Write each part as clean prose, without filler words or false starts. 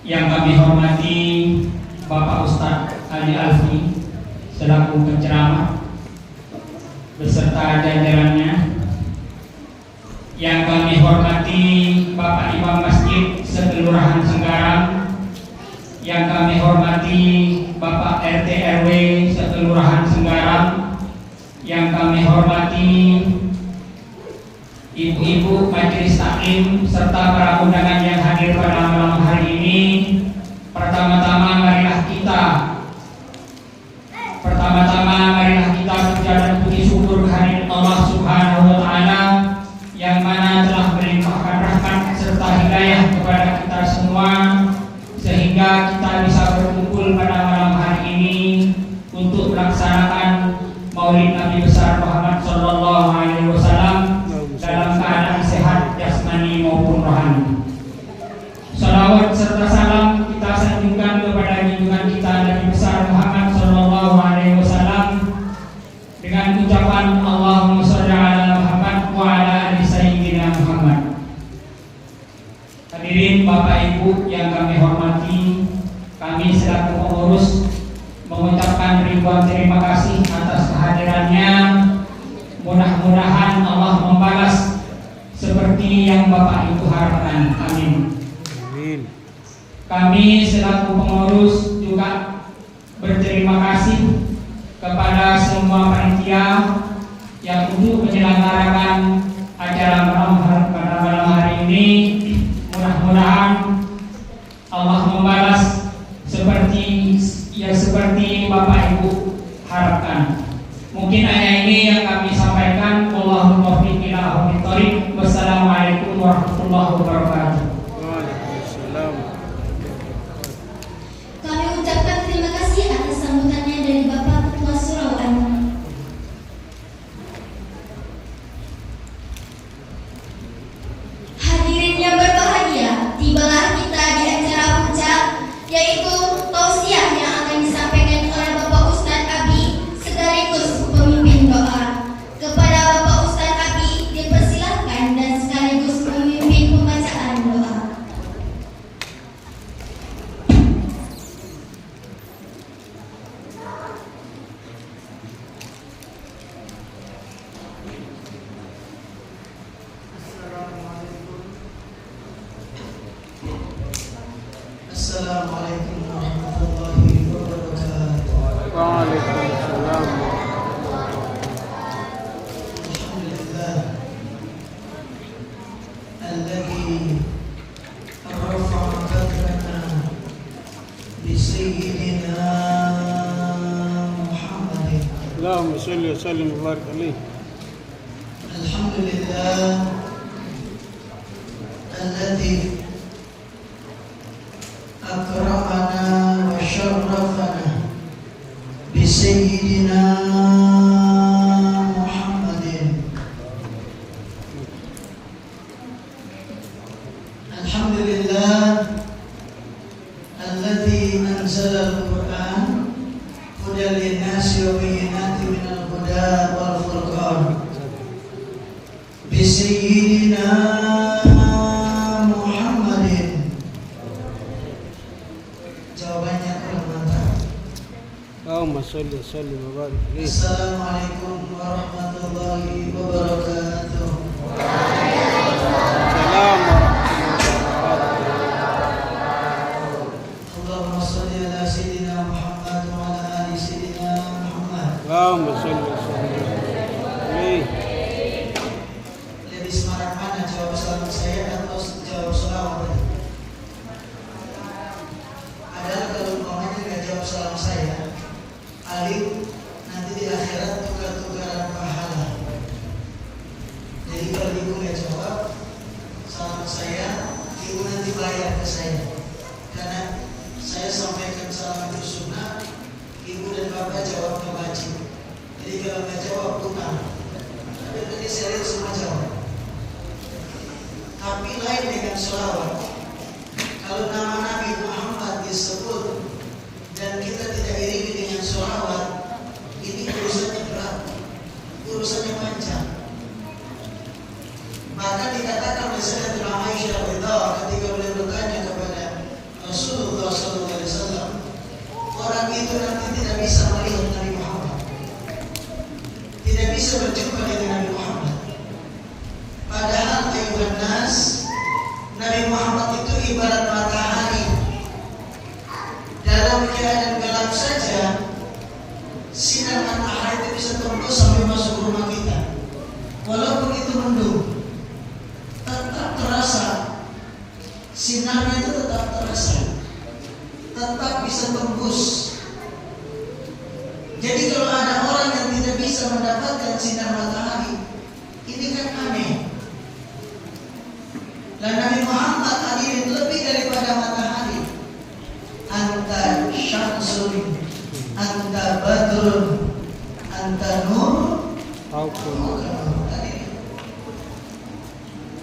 Yang kami hormati Bapak Ustadz Ali Alfi selaku penceramah, beserta jajarannya. Yang kami hormati Bapak Imam Masjid Sekelurahan Senggarang, yang kami hormati Bapak RT RW Sekelurahan Senggarang, yang kami hormati ibu-ibu majelis taklim serta para undangan yang hadir pada malam hari ini. Pertama-tama marilah kita berjalan puji syukur kehadirat Allah Subhanahu wa taala yang mana telah melimpahkan rahmat serta hidayah kepada kita semua sehingga kita bisa berkumpul pada malam hari ini untuk melaksanakan Maulid Nabi besar Muhammad sallallahu alaihi wasallam dalam keadaan sehat jasmani maupun rohani. Salawat serta salam kita sanjungkan kepada junjungan kita Nabi besar Muhammad sallallahu alaihi wasallam dengan ucapan Allahumma shalli ala Muhammad wa ala ali sayyidina Muhammad. Hadirin Bapak Ibu yang kami hormati, kami selaku pengurus mengucapkan ribuan terima kasih atas kehadirannya. Mudah-mudahan Allah membalas seperti yang Bapak Ibu harapkan. Amin. Kami selaku pengurus juga berterima kasih kepada semua panitia yang untuk menyelenggarakan acara pada malam hari ini. Mudah-mudahan Allah membalas seperti Bapak Ibu harapkan. Mungkin hanya ini yang kami sampaikan. Wallahul muwaffiq ila aqwamit thoriq. Wassalamualaikum warahmatullahi wabarakatuh. Waalaikumsalam. Kami ucapkan terima kasih atas sambutannya dari Bapak Ketua Surau. Hadirin yang berbahagia, tibalah kita di acara puncak, yaitu tausiah yang akan disampaikan oleh Bapak Ustadz Abi sekaligus pemimpin doa. Kepada Bapak Ustadz Abi dipersilahkan dan sekaligus memimpin pembacaan doa. Assalamualaikum warahmatullahi wabarakatuh. Waalaikumsalam. Alhamdulillah alladzi rafa'a qadrana bi sayyidina Muhammadin. Allahumma shalli wa sallim wa barik alaihi. Alhamdulillah alladzi akramana wa syarrafana bi sayyidina Muhammadin. Alhamdulillah alladzi anzala al-Qur'an hudan lin-nasi wa bayyinatin minal huda wal furqan bi sayyidina Muhammadin. Jawabannya kurang mantap. Allahumma shalli wa sallim wa barik alaihi. Assalamualaikum warahmatullahi wabarakatuh. Salam Allahumma shalli ala sayyidina Muhammad wa ala ali sayyidina Muhammad. Allahumma shalli wa sallim wa barik alaihi. Lebih semangat mana jawab salam saya atau jawab salawat? Adalah kalau umpamanya nggak jawab salam saya, alim nanti di akhirat tukar-tukaran pahala. Jadi kalau ibu nggak jawab salam saya, ibu nanti bayar ke saya. Karena saya sampaikan salam itu sunnah, ibu dan bapak jawabnya wajib. Jadi kalau nggak jawab utang. Tapi tadi saya lihat semua jawab. Tapi lain dengan sholawat. Kalau nama Nabi Muhammad disebut dan kita tidak iringi dengan sholawat, ini urusannya berat, urusannya panjang. Maka dikatakan oleh Sayyidatina Aisyah radhiyallahu ketika beliau bertanya kepada Rasulullah SAW, orang itu nanti tidak bisa melihat Nabi Muhammad, tidak bisa bisa berjumpa dengan Nabi Muhammad. Padahal ayuhan nas, Nabi Muhammad itu ibarat matahari. Dalam keadaan gelap saja, sinar matahari itu bisa tembus sampai masuk rumah kita. Walaupun itu mendung, tetap terasa. Sinarnya itu tetap terasa, tetap bisa tembus. Jadi kalau ada orang yang tidak bisa mendapatkan sinar matahari, ini kan aneh. Dan Nabi Muhammad hadirin lebih daripada matahari. Anta syamsun, anta badrun, anta nur. Tahu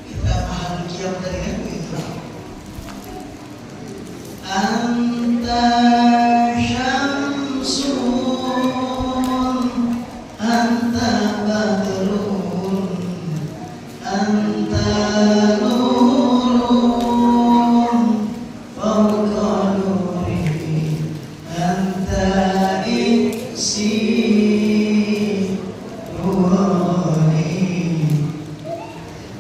Kita paham kiam dari itu. Anta syamsun, anta badrun, anta nurun, fawqa nuri, anta iksi ruhani,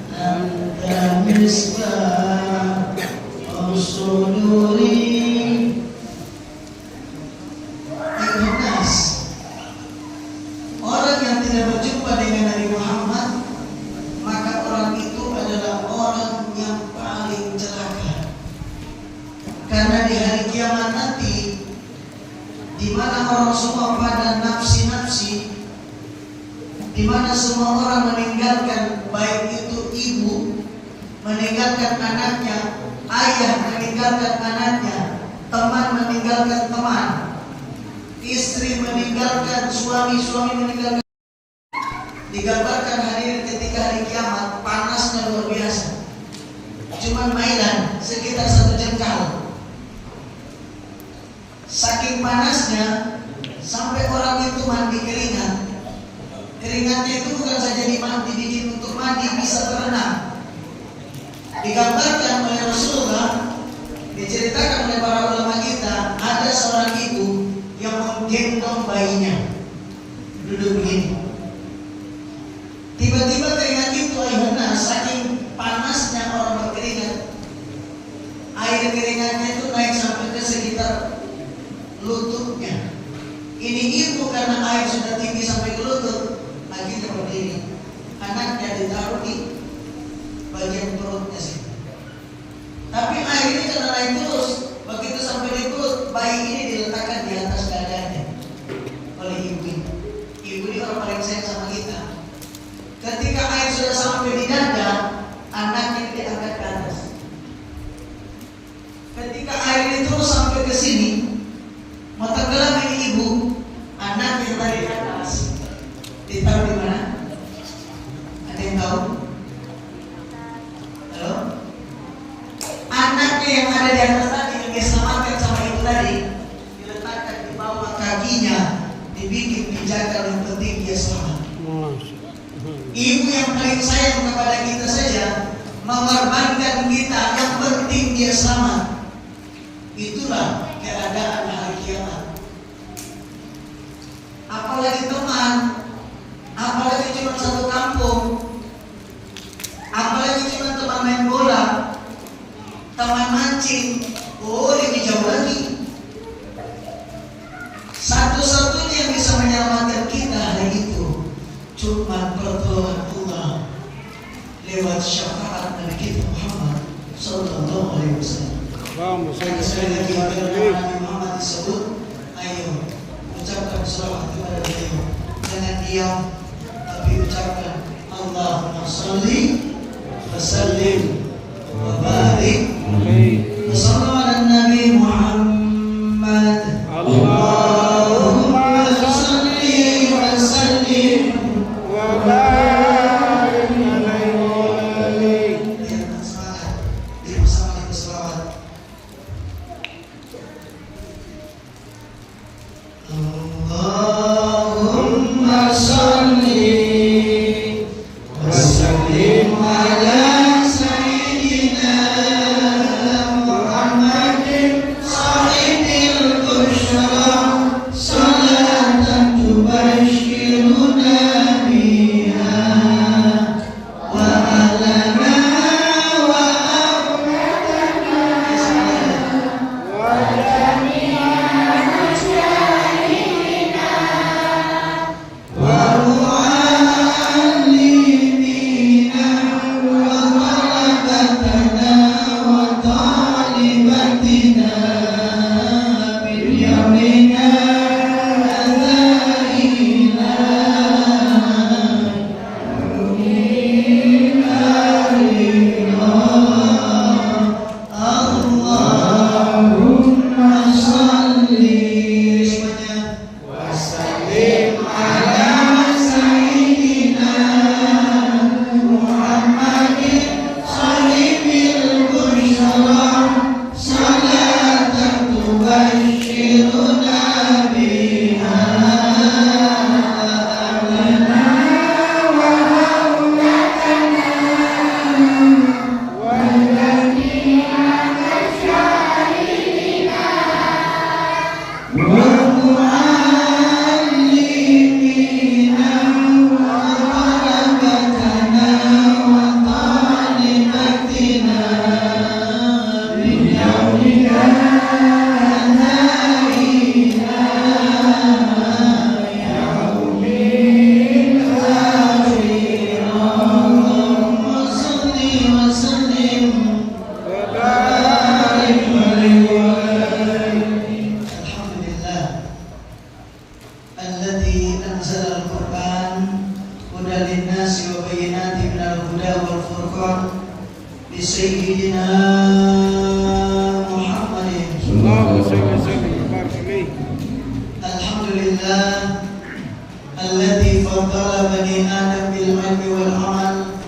anta misbah usuduri. Orang yang tidak berjumpa dengan Nabi Muhammad, maka orang itu adalah orang yang paling celaka. Karena di hari kiamat nanti, di mana orang semua pada nafsi-nafsi, di mana semua orang meninggalkan, baik itu ibu meninggalkan anaknya, ayah meninggalkan anaknya, teman meninggalkan teman, istri meninggalkan suami, suami meninggalkan. Digambarkan hadirin ketika hari kiamat panasnya luar biasa. Cuman mailan sekitar 1 jengkal. Saking panasnya sampai orang itu mandi keringat. Keringatnya itu bukan saja dibikin untuk mandi, bisa berenang. Digambarkan oleh Rasulullah, diceritakan oleh para ulama kita, ada seorang ibu yang menggendong bayinya, duduk begini. Tiba-tiba keringat itu ayuhana, saking panasnya orang berkeringat, air keringatnya itu naik sampai ke sekitar lututnya. Ini ibu karena air sudah tinggi sampai ke lutut, akhirnya berdiri. Anaknya ditaruh di bagian perutnya sih. Tapi air ini karena naik terus, begitu sampai di perut, bayi ini diletakkan di atas dadanya oleh ibu ini. Ibu ini orang paling sayang sama kita. Ketika air sudah sampai di dada, anaknya diangkat ke atas. Ketika air ini terus sampai ke sini, mau tenggelam ini ibu, anaknya tadi di atas ditaruh di mana? Ada yang tahu? Halo? Anaknya yang ada di atas tadi yang diselamatkan sama ibu tadi diletakkan di bawah kakinya, dibikin pijakan yang penting dia selamat. Ibu yang paling sayang kepada kita saja mengorbankan kita, yang penting dia selamat. Itulah keadaan hari kiamat. Apalagi teman, apalagi cuma satu kampung, apalagi cuma teman main bola, teman mancing, oh lebih jauh lagi. Satu-satunya yang bisa menyelamatkan kita hari itu cuma pertolongan Allah lewat syafaat Nabi kita Muhammad Sallallahu Alaihi Wasallam. Karena sekali lagi ketika Nabi Muhammad disebut, ayo ucapkan salawat kepada beliau. Jangan diam, tapi ucapkan Allahumma salli wa sallim wa barik wa sallu ala Nabi Muhammad. Allahumma salli wa sallim wa barik alaihi. Biar semangat, biar bersama kita selawat. Allahumma salli wa sallim Furqan hudan linnasi wa bayyinatin minal huda wal furqan bi sayyidina Muhammadin. Allahumma salli wa sallim wa barik alaihi. Alhamdulillah alladzi faddala bani Adam bil ilmi wal amal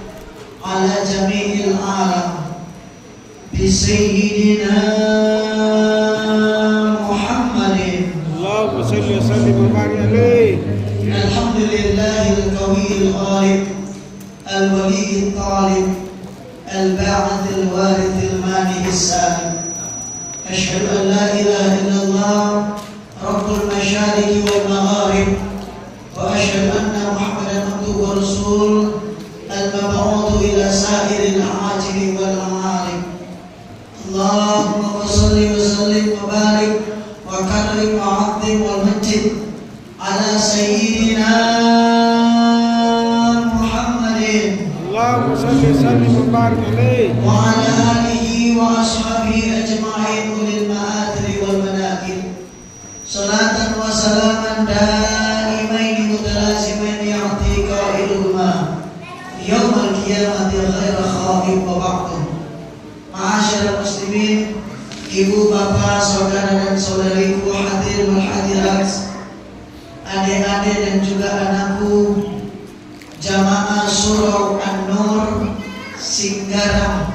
ala jami'il alam bi sayyidina Muhammadin. Allahumma salli wa sallim wa barik alaihi. Alhamdulillahil qawiyil ghalib al-waliyil talib al-ba'ithil warithil manihis salim. Asyhadu an la ilaha illallah rabbul masyariqi wal magharib wa asyhadu anna Muhammadan abduhu wa rasul al-mab'utsu ila sa'iril a'ajimi wal a'arib. Allahumma shalli wa sallim wa barik wa karrim wa 'azzim wa majid ala sayyidina Muhammadin Allahumma salli wa sallim wa barik alaihi. wa ala alihi wa ashabihi ajma'in ulil ma'adri wal manaqib. Salatan wa salaman daimaini mutalazimaini ya'ti qailuhuma yaumal qiyamati ghaira khaib wa ba'du. Ma'asyiral muslimin, ibu, bapak, saudara dan saudariku, hadirin wal hadirat, adik-adik dan juga anakku, jamaah Surau An-Nur Singgaram,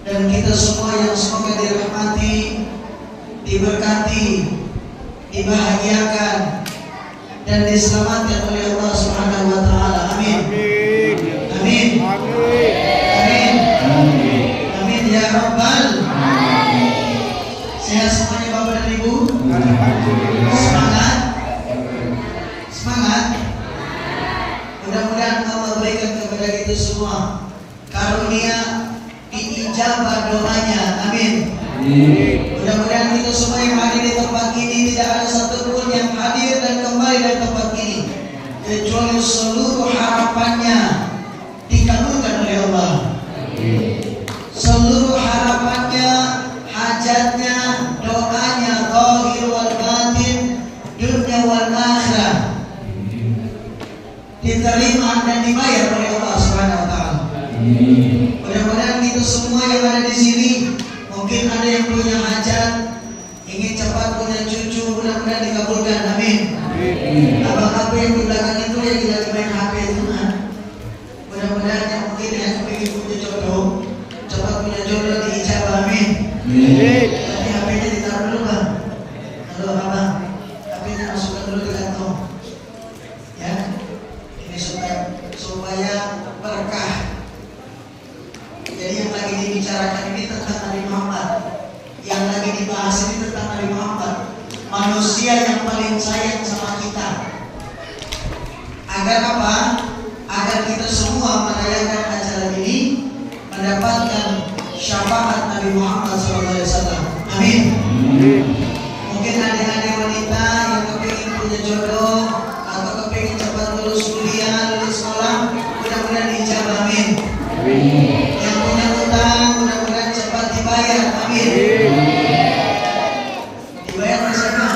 dan kita semua yang semoga dirahmati, diberkati, dibahagiakan dan diselamatkan oleh Allah Subhanahu wa taala. Amin. Amin. Amin. Amin ya rabbal alamin. Sehat semuanya Bapak dan Ibu? Alhamdulillah. Semangat. Semangat. Mudah-mudahan Allah berikan kepada kita semua karunia diijabah doanya. Amin. Mudah-mudahan kita semua yang hadir di tempat ini tidak ada satupun yang hadir dan kembali dari tempat ini kecuali seluruh harapannya dikabulkan oleh Allah. Seluruh harapannya, hajatnya, doanya, zahir wal batin, dunia wal akhirah diterima dan dibayar oleh Allah Subhanahu wa taala. Mudah-mudahan kita semua yang ada di sini, mungkin ada yang punya hajat, ingin cepat punya cucu, mudah-mudahan dikabulkan. Amin. Abang-abang yang di belakang itu yang tidak main HP itu, mudah-mudahan yang mungkin yang ingin punya jodoh, cepat punya jodoh diijabah. Amin. Tapi HP-nya ditaruh dulu bang. Halo abang, HP-nya masukkan dulu di kantong. Ya, ini supaya berkah. Jadi yang lagi dibicarakan ini tentang Nabi Muhammad, yang lagi dibahas ini tentang Nabi Muhammad, manusia yang paling sayang sama kita. Agar apa? Agar kita semua merayakan acara ini mendapatkan syafaat Nabi Muhammad SAW. Amin. Mungkin adik-adik wanita yang kepingin punya jodoh atau kepingin cepat lulus kuliah, lulus sekolah, mudah-mudahan diijabah. Amin. Yang punya utang, mudah-mudahan cepat dibayar. Amin. Dibayar oleh siapa?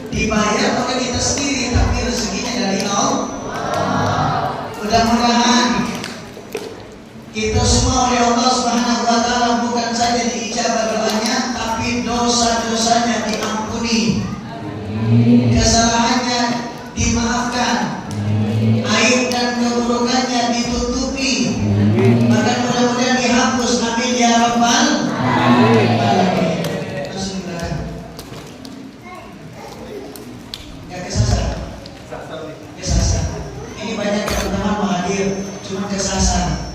Dibayar oleh kita sendiri, tapi rezekinya dari Allah. Mudah-mudahan kita semua oleh Allah Subhanahu wa taala bukan saja diijabah doanya, tapi dosa-dosanya diampuni, kesalahannya dimaafkan, aib dan keburukannya ditutupi, bahkan mudah-mudahan dihapus. Amin ya rabbal alamin. Langsung di belakang. Ya kesasar. Kesasar. Ini banyak teman-teman mau hadir, cuma kesasar.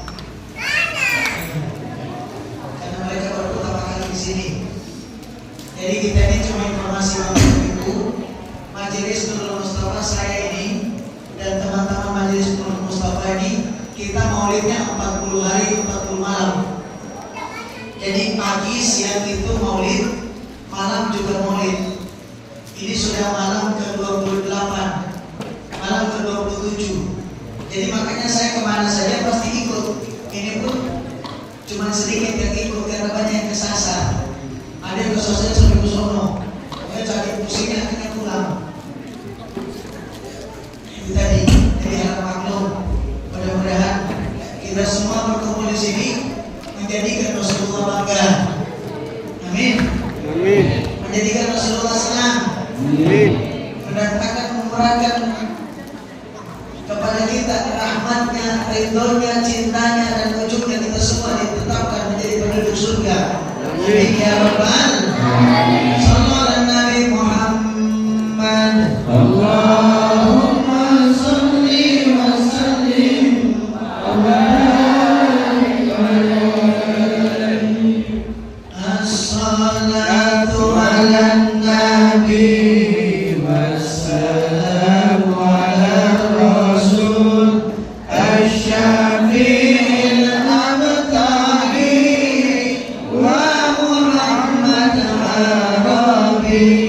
Karena mereka baru pertama kali di sini. Jadi kita ini cuma informasi untuk Ibu, Majelis Nurul Mustafa saya ini dan teman-teman Majelis Nurul Mustafa ini, kita maulidnya 40 hari 40 malam. Jadi pagi siang itu maulid, malam juga maulid. Ini sudah malam ke-28, malam ke-27. Jadi makanya saya kemana saja pasti ikut. Ini pun cuma sedikit yang ikut karena banyak yang kesasar. Ada yang kesasar sampai ke sono. Pokoknya sakit pusingnya akhirnya pulang. Itu tadi, jadi harap maklum. Mudah-mudahan kita semua berkumpul di sini menjadikan Rasulullah bangga. Amin. Amin. Menjadikan Rasulullah senang. Amin. Mendatangkan memurahkan kepada kita rahmatnya, ridhonya, cintanya, dan ujungnya kita semua ditetapkan menjadi penduduk surga. Amin ya Rabbal alamin. Sallallahu ala Nabi Muhammad. Allahumma salli wa sallim as-salatu ala nabi wassalamu ala rasul asy-syafi'il abtahi wa Muhammad Arabi.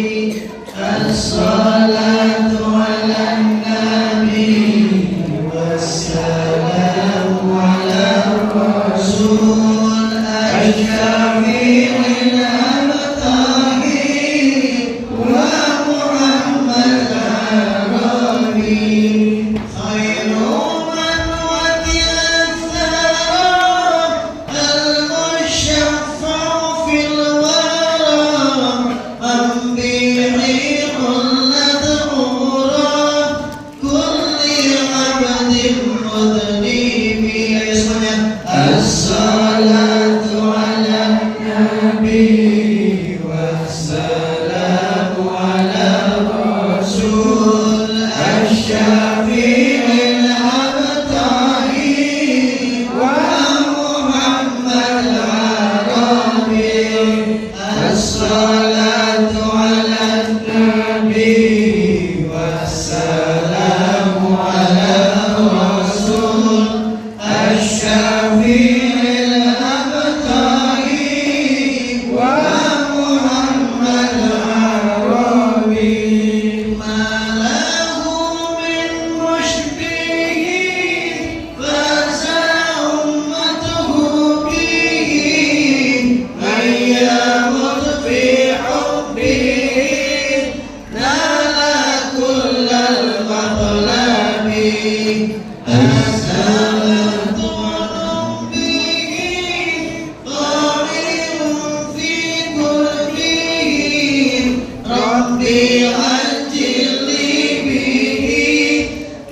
As-salatu ala nabi wassalamu ala rasul asy-syafi'il abtahi wa Muhammad Arabi. Khairu man wadi'a al-thara al-musyaffa'u fil wara ambi'i qullat ura kulli abdin mudnibi. Ayo semuanya. As-salatu ala nabi wassalamu ala rasul asy-syafi'il abtahi wa Muhammad Arabi. As-salatu ala nabi wassalamu ala rasul asy-syafi'il abtahi wa Muhammad Arabi. Ma lahu min mushbihi faza ummatuhu bihi man yamut fi hubbihi nala kullal matlabi. As-salatu ala bihi qa'imun fi qulbihi rabbi ajilni bihi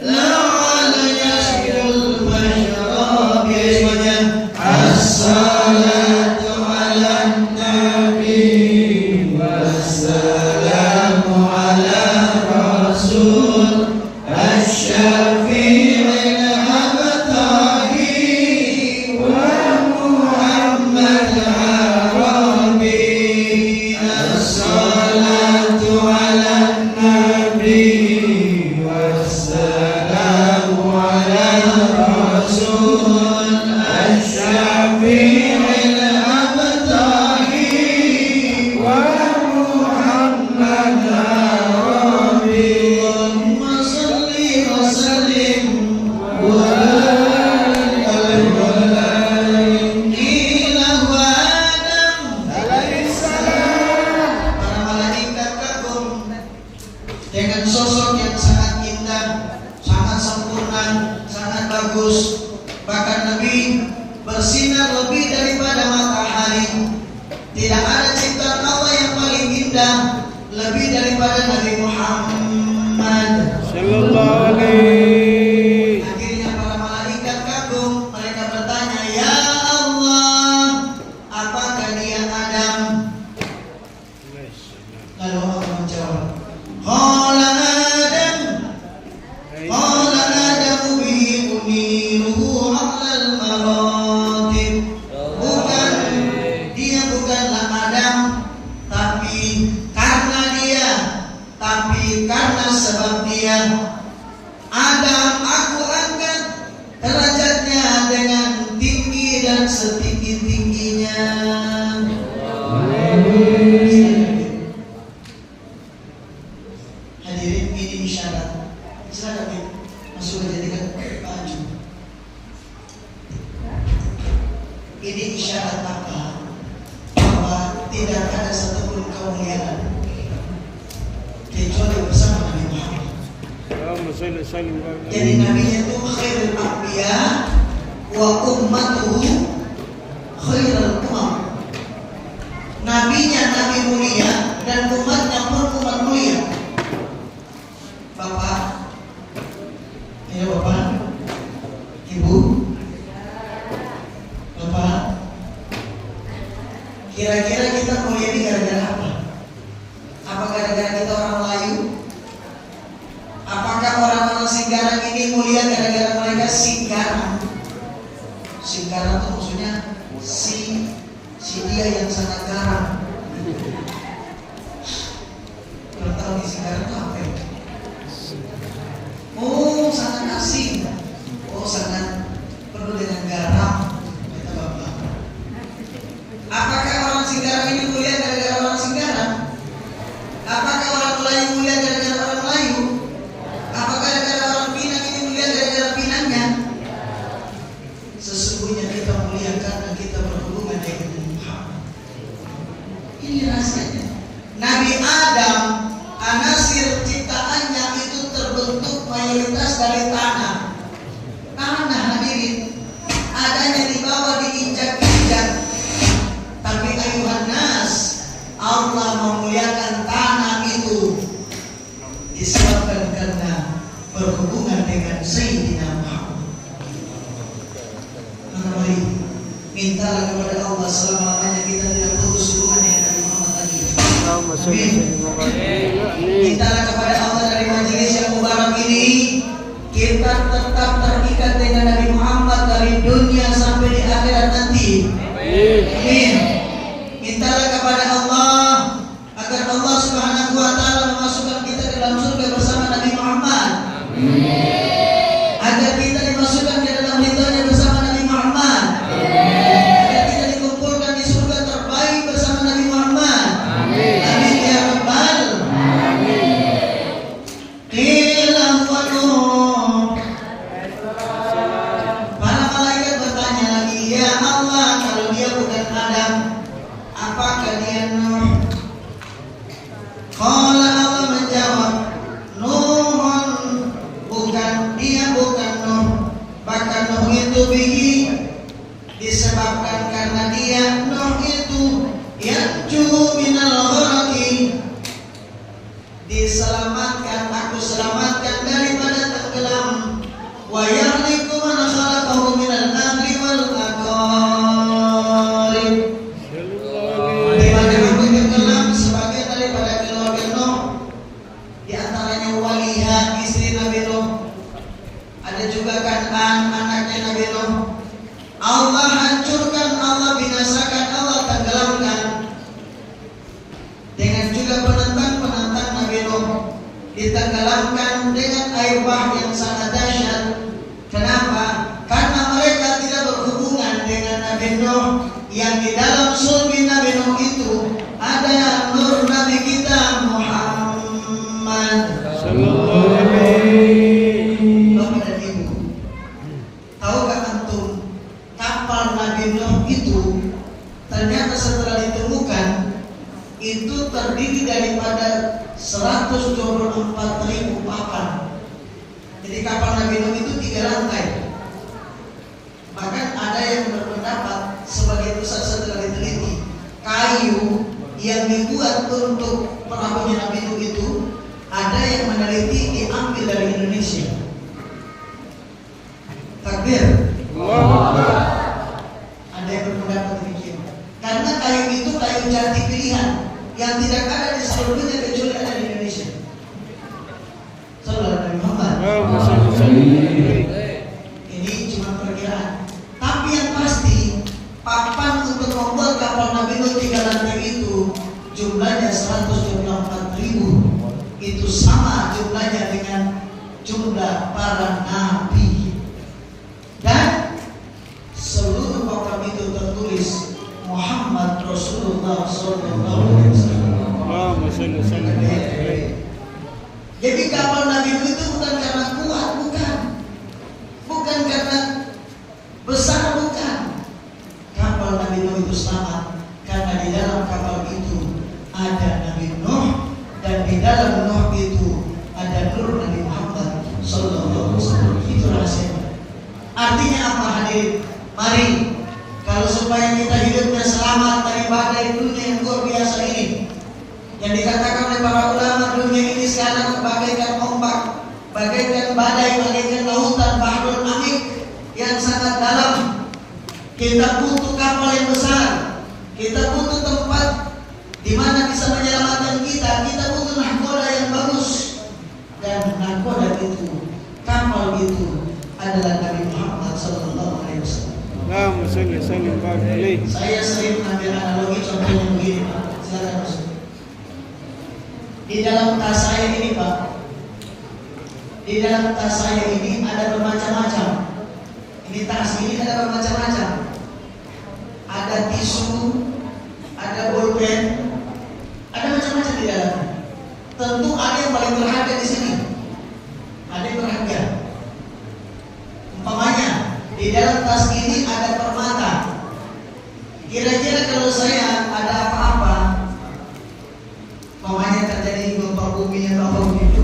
la'ala yashkul mashrabi. Semuanya. As-salatu ala nabi wassalamu ala rasul asy-syafi'il abtahi wa Muhammad Arabi. As-salatu ala nabi wassalamu ala rasul asy-syafi'il abtahi wa Muhammad Arabi. Allahumma salli wa sallim wa barik ila Adam alaihi salam. Para malaikat kagum dengan sosok yang sangat indah, sangat sempurna, sangat bagus. Bahkan Nabi bersinar lebih daripada matahari. Tidak ada ciptaan Allah yang paling indah lebih daripada Nabi Muhammad. Sallallahu alaihi. Akhirnya para malaikat kagum. Mereka bertanya, ya Allah, apakah dia Adam? Lalu Allah menjawab, qala Adam, qala Adam bihi uniruhu alal maratib. Bukan, dia bukanlah Adam, tapi karena sebab dia Adam, aku angkat derajatnya dengan tinggi dan setinggi-tingginya. Hadirin, ini isyarat. Silakan masuk jadikan baju. Ini isyarat apa? Bahwa tidak ada satupun kemuliaan kecuali bersama Nabi Muhammad. Allahumma salli wa sallim wa barik. Jadi nabinya itu khairul anbiya wa ummatuhu khairul umam. Nabinya nabi mulia dan umatnya pun umat mulia. Bapak, ya Bapak, Ibu, Bapak, kira-kira kita mulia ini gara-gara apa? Apa gara-gara kita orang Melayu? Apakah orang-orang Singgarang ini mulia gara-gara mereka Singgarang? Singgarang itu maksudnya si dia yang sangat garang. Belum tahu di Singgarang itu apa ya? Oh, sangat asing. Oh, sangat penuh dengan garam. Kata Bapak. Apakah orang Singgarang ini mulia gara-gara orang Singgarang? Apakah orang Melayu mulia gara-gara orang Melayu? Apakah gara-gara orang Pinang ini mulia gara-gara Pinangnya? Sesungguhnya kita mulia karena kita berhubungan dengan Muhammad. Ini rasanya. Nabi Adam, anasir ciptaannya itu terbentuk mayoritas dari tanah. Tanah hadirin, adanya di bawah diinjak-injak. Tapi ayuhan nas, Allah memuliakan tanah itu disebabkan karena berhubungan dengan Sayyidina Muhammad. Maka mari mintalah kepada Allah selama-lamanya kita tidak putus hubungan dengan Nabi Muhammad lagi. Allahumma salli wa sallim wa barik. Amin. Mintalah kepada Allah dari majelis yang mubarak ini kita tetap terikat dengan Nabi Muhammad dari dunia sampai di akhirat nanti. Amin. Mintalah kepada Allah agar Allah Subhanahu wa taala memasukkan kita ke dalam surga bersama Nabi Muhammad. Agar kita dimasukkan ke dalam ridhonya bersama Nabi Muhammad. Agar kita dikumpulkan di surga terbaik bersama Nabi Muhammad. Amin ya rabbal alamin. Qila huwa Nuh. Para malaikat bertanya lagi, ya Allah, kalau dia bukan Adam, apakah dia Nuh? Qala Allah menjawab, Nuhun, bukan dia, bukan Nuh. Bahkan Nuh itu bihi, disebabkan karena dia Nuh itu yanju minal gharaqi, diselamatkan, aku selamatkan daripada tenggelam. Wa yahliku man khalaqahu minal nahri wal aqarib, di mana aku tenggelam sebagian daripada keluarga Nuh, di antaranya Waliha istri Nabi Nuh, ada juga Kan'an anaknya Nabi Nuh. Allah hancurkan, Allah binasakan, Allah tenggelamkan. Dengan juga penentang-penentang Nabi Nuh ditenggelamkan dengan air bah yang sangat dahsyat. Kenapa? Karena mereka tidak berhubungan dengan Nabi Nuh, yang di dalam sulbi Nabi Nuh itu ada nur Nabi kita Muhammad Sallallahu alaihi. Bapak dan Ibu, tahukah antum kapal Nabi Nuh itu ternyata setelah ditemukan itu terdiri daripada 124.000 papan. Jadi kapal Nabi Nuh itu 3 lantai. Bahkan ada yang berpendapat sebagai pusat setelah diteliti, kayu yang dibuat untuk perahunya Nabi Nuh itu ada yang meneliti diambil dari Indonesia. Takbir. Ada yang berpendapat demikian. Karena kayu itu kayu jati pilihan yang tidak ada di seluruh dunia kecuali ada di Indonesia. Sallallahu alaihi Muhammad. Allahumma salli wa sallim wa barik. Ini cuma perkiraan. Tapi yang pasti papan untuk membuat kapal Nabi Nuh 3 lantai itu jumlahnya 124.000. Itu sama jumlahnya dengan jumlah para nabi. Dan seluruh papan itu tertulis Muhammad Rasulullah Sallallahu Alaihi Wasallam. Allahumma salli wa sallim wa barik. Jadi kapal Nabi itu bukan karena kuat, bukan karena besar, bukan. Kapal Nabi Nuh itu selamat karena di dalam kapal itu ada Nabi Nuh, dan di dalam Nuh itu ada nur Nabi Muhammad sallallahu alaihi wasallam. Itu rahasianya. Artinya apa hadirin? Mari, kalau supaya kita hidupnya selamat dari badai dunia yang luar biasa ini, yang dikatakan oleh para ulama, dunia ini sekarang bagaikan ombak, bagaikan badai, bagaikan lautan bahrul amik yang sangat dalam. Kita butuh kapal yang besar, kita butuh tempat di mana bisa menyelamatkan kita. Kita butuh nahkoda yang bagus, dan nahkoda itu, kapal itu adalah Nabi Muhammad sallallahu alaihi wasallam. Allahumma salli wa sallim wa barik alaihi. Saya sering mengambil analogi contohnya begini, Pak. Silakan masuk. Di dalam tas saya ini, Pak, di dalam tas saya ini ada bermacam-macam. Ini tas ini ada bermacam-macam. Ada tisu, ada bolpen, ada macam-macam di dalamnya. Tentu ada yang paling berharga di sini. Ada yang berharga. Umpamanya di dalam tas ini ada permata. Kira-kira kalau saya ada apa-apa, umpamanya terjadi gempa bumi atau apa begitu,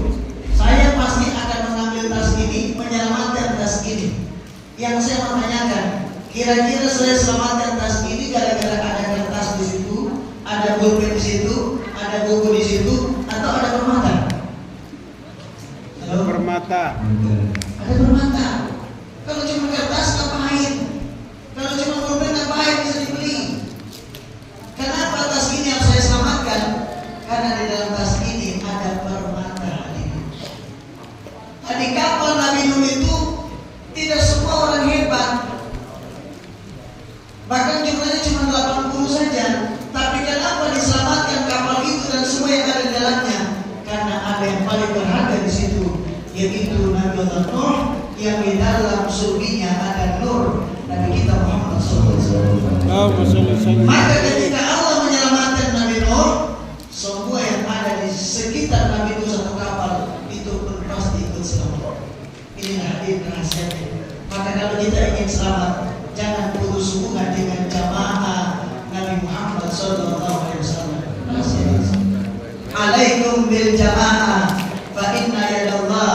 saya pasti akan mengambil tas ini, menyelamatkan tas ini. Yang saya mau tanyakan, kira-kira saya selamatkan tas ini gara-gara ada kertas di situ, ada pulpen di situ, ada buku di situ, atau ada permata? Halo? Permata. Ada permata. Kalau cuma kertas ngapain? Kalau cuma pulpen ngapain bisa dibeli? Kenapa tas ini yang saya selamatkan? Karena di dalam tas ini ada permata. Di kapal Nabi Nuh itu tidak semua orang hebat. Bahkan jumlahnya cuma 80 saja. Tapi kenapa diselamatkan kapal itu dan semua yang ada di dalamnya? Karena ada yang paling berharga di situ, yaitu Nabi Nuh, yang di dalam surginya ada nur Nabi kita Muhammad SAW. Allahumma salli wa sallim. Maka ketika Allah menyelamatkan Nabi Nuh, semua yang ada di sekitar Nabi Nuh satu kapal itu pun pasti ikut selamat. Inilah hadir rahasianya. Maka kalau kita ingin selamat, jangan putus hubungan dengan jamaah Nabi Muhammad SAW. Alaikum bil jamaah, fa inna yadallah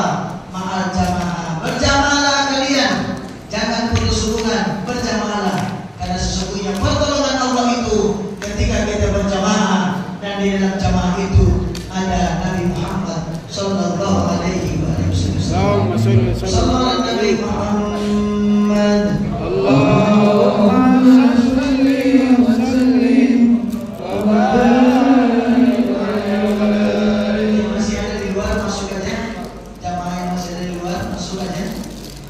ma'al jamaah. Berjamaahlah kalian, jangan putus hubungan, berjamaahlah. Karena sesungguhnya pertolongan Allah itu ketika kita berjamaah, dan di dalam jamaah itu ada Nabi Muhammad sallallahu alaihi wasallam. Allahumma salli wa sallim. Sallallahu alaihi Muhammad. Allahumma salli wa sallim wa barik alaihi. Masih ada di luar, masuk aja. Jamaah yang masih ada di luar, masuk aja.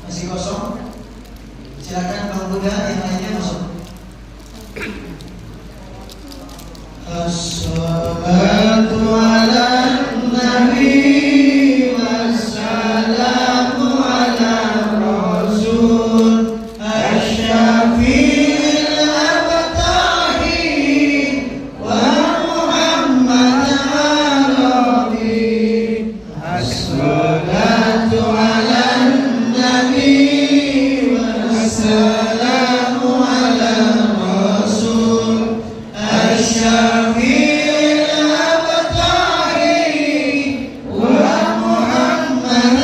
Masih kosong. Silakan Bang Buddha, yang lainnya masuk. Assalatu ala nabi wassalamu ala rasul asyafi'il abtahi wa Muhammad arabi. Assalatu ala nabi wassalamu ala rasul asyafi'il abtahi wa Muhammad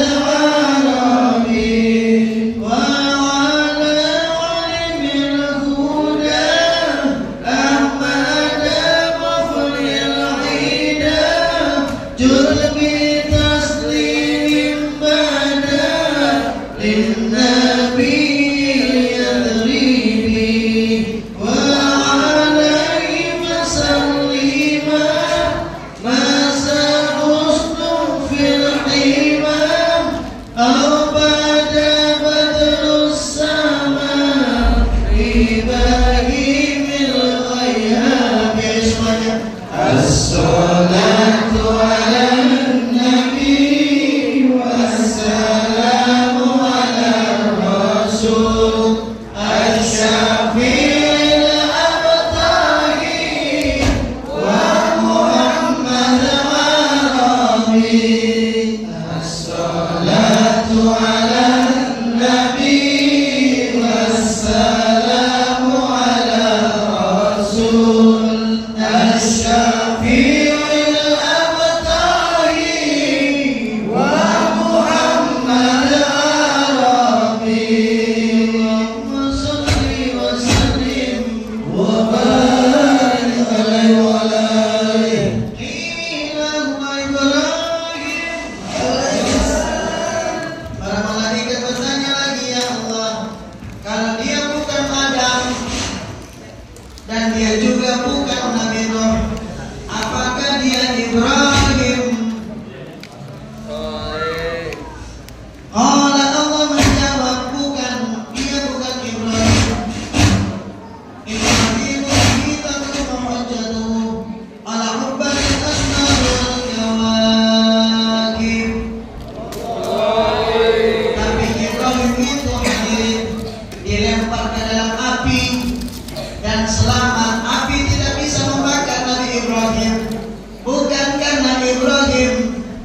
arabi wa ala alimil huda Ahmad muflil ida julbi taslim bada lin nabi yadribi wa alaihi wasallima masa husnum fil imam aw bada badrus sama ibahimil ghayyab. Semuanya as-salatu ala nabi wassalamu ala rasul asyafi'il abtahi wa Muhammad arabi. As-salatu ala nabi wassalamu ala rasul asyafi'il abtahi bukan Nabi Nuh? Apakah dia Ibrahim? Allah menjawab, bukan, dia bukan Ibrahim. Ibrahim kita menghujatuh ala hubbani asnar wal kawakib. Tapi Ibrahim itu hadirin dilempar ke dalam api dan selamat. Api tidak bisa membakar Nabi Ibrahim, bukan karena Ibrahim,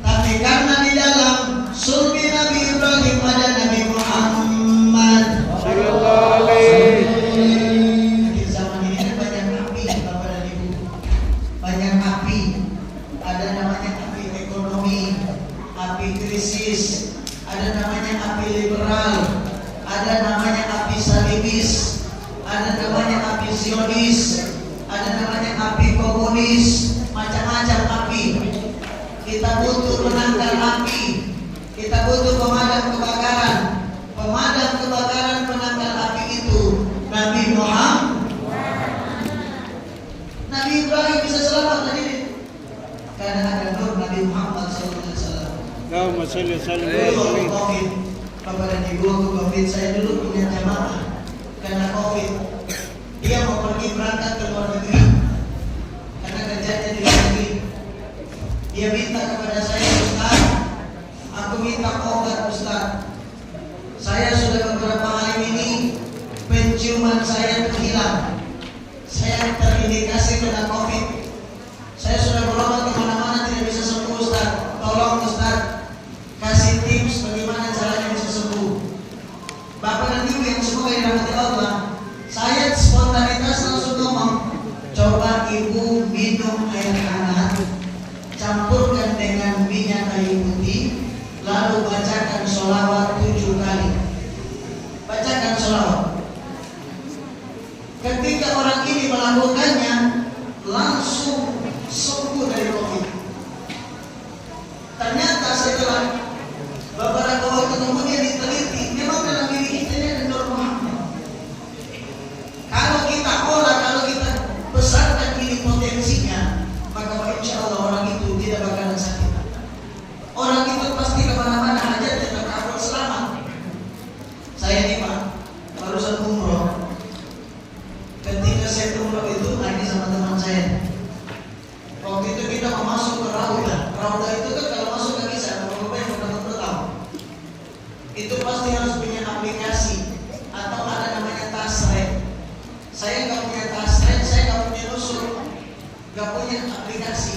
tapi karena di dalam sulbi Nabi Ibrahim ada Nabi Muhammad Sallallahu alaihi. Di zaman ini ada banyak api, Bapak dan Ibu. Banyak api. Ada namanya api ekonomi, api krisis, ada namanya api liberal, ada namanya api salibis, ada namanya api zionis, ada namanya api komunis, macam-macam api. Kita butuh penangkal api. Kita butuh pemadam kebakaran. Pemadam kebakaran penangkal api itu Nabi Muhammad. Nabi Ibrahim bisa selamat tadi karena ada nur Nabi Muhammad SAW. Allahumma salli sallim Dulu waktu alaihi. COVID, Bapak dan Ibu, waktu COVID saya dulu punya jamaah karena COVID. Dia mau pergi berangkat ke luar negeri karena kerjanya di luar negeri. Dia minta kepada saya, Ustaz, aku minta obat Ustaz. Saya sudah beberapa hari ini penciuman saya hilang. Saya terindikasi kena COVID. Saya sudah berobat kemana-mana tidak bisa sembuh Ustaz. Tolong Ustaz, kasih tips bagaimana caranya bisa sembuh. Bapak dan Ibu yang semoga dirahmati Allah, saya spontanitas langsung ngomong, coba Ibu minum air hangat, campurkan dengan minyak kayu putih, lalu bacakan sholawat 7 kali. Bacakan sholawat. Ketika orang ini melakukannya, langsung sembuh dari COVID. Ternyata setelah beberapa waktu kemudian diteliti, memang dalam diri kita ini ada nur Muhammad. Kalau kita olah, kalau kita besarkan ini potensinya, maka insya Allah orang itu tidak bakalan sakit. Orang itu pasti kemana-mana hajatnya terkabul selamat. Saya nih Pak, barusan umroh. Ketika saya umroh itu lagi sama teman saya. Waktu itu kita mau masuk ke Raudah. Raudah itu kan kalau masuk ke bisa, Bapak yang pernah tahu. Itu pasti harus punya aplikasi atau ada namanya tasrek. Saya nggak punya tasrek, saya nggak punya nusuk, nggak punya aplikasi.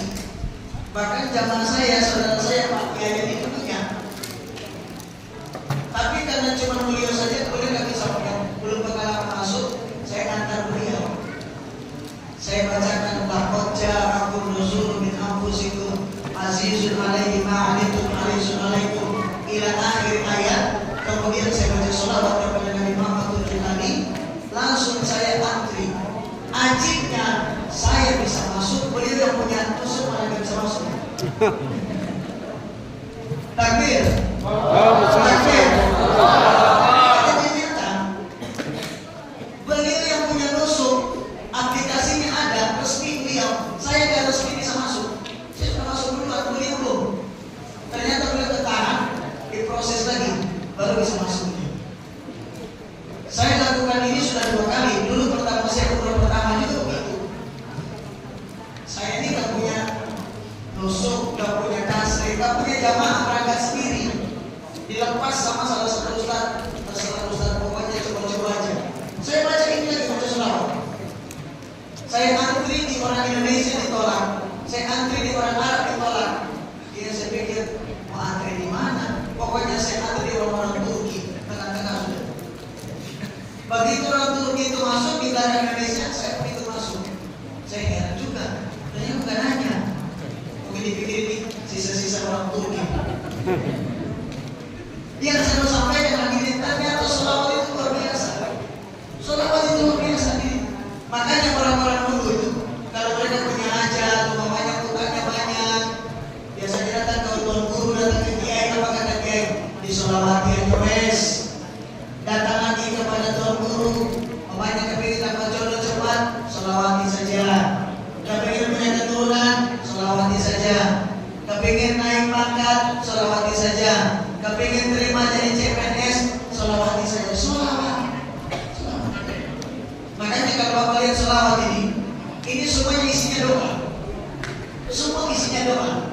Bahkan zaman saya, saudara saya Pak Kiai itu punya. Tapi karena cuma beliau saja, beliau nggak bisa pakai, belum pengalaman masuk. Saya antar beliau. Saya bacakan laqad ja'akum rasulun min anfusikum azizun 'alaihi ma 'anittum harisun 'alaikum ila akhir ayat. Kemudian saya baca sholawat kepada Nabi Muhammad SAW. Langsung saya antri. Ajibnya saya bisa masuk, beliau yang punya tusuk malah nggak bisa masuk. Takbir. Allahumma salli Takbir. sallim. Beliau yang punya nusuk, aplikasinya ada, resmi beliau. Saya nggak resmi bisa masuk. Saya sudah masuk dulu, beliau belum. Ternyata beliau ketahan, diproses lagi, baru bisa masuk. Saya lakukan ini sudah 2 kali. Dulu pertama saya umroh pertama juga begitu. Saya ini nggak punya nusuk, nggak punya tasri, nggak punya jamaah berangkat sendiri. Dilepas sama salah satu ustaz, terserah ustaz, pokoknya coba-coba aja. Saya baca ini lagi, baca sholawat. Saya antri di orang Indonesia ditolak, saya antri di orang Arab ditolak. Dia saya pikir mau antri di mana? Pokoknya saya antri di orang Turki, tengah-tengah sudah. Begitu orang Turki itu masuk di tanah Indonesia, saya pun ikut masuk. Saya heran juga, ternyata bukan hanya. Mungkin dipikir ini sisa-sisa orang Turki. Yang saya mau sampaikan lagi ini, ternyata sholawat itu luar biasa. Sholawat itu luar biasa nih. Makanya orang-orang dulu itu, kalau mereka punya hajat, umpamanya utangnya banyak, biasanya datang ke tuan guru, datang ke kiai, apa kata kiai? Disolawati aja wes. Datang lagi kepada tuan guru, umpamanya kepingin dapat jodoh cepat, solawati saja. Kepingin terima jadi CPNS, sholawati saja. Sholawat. Makanya kalau Bapak lihat sholawat ini semuanya isinya doa. Semua isinya doa.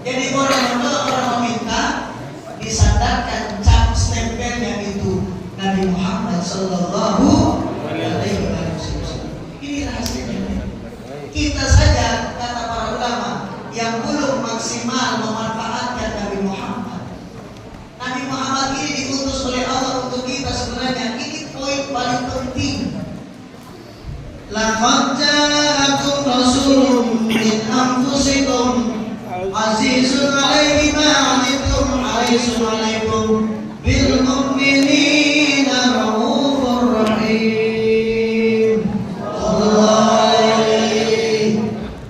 Jadi orang berdoa, orang meminta, disandarkan cap stempelnya itu Nabi Muhammad Sallallahu Alaihi Wasallam. Ini rahasianya. Kita saja kata para ulama yang belum maksimal memanfaatkan Nabi Muhammad. Nabi Muhammad ini diutus oleh Allah untuk kita sebenarnya. Ini poin paling penting. Laqad ja'akum rasulun min anfusikum azizun 'alaihi ma 'anittum harisun 'alaikum bil mu'minina raufur rahim.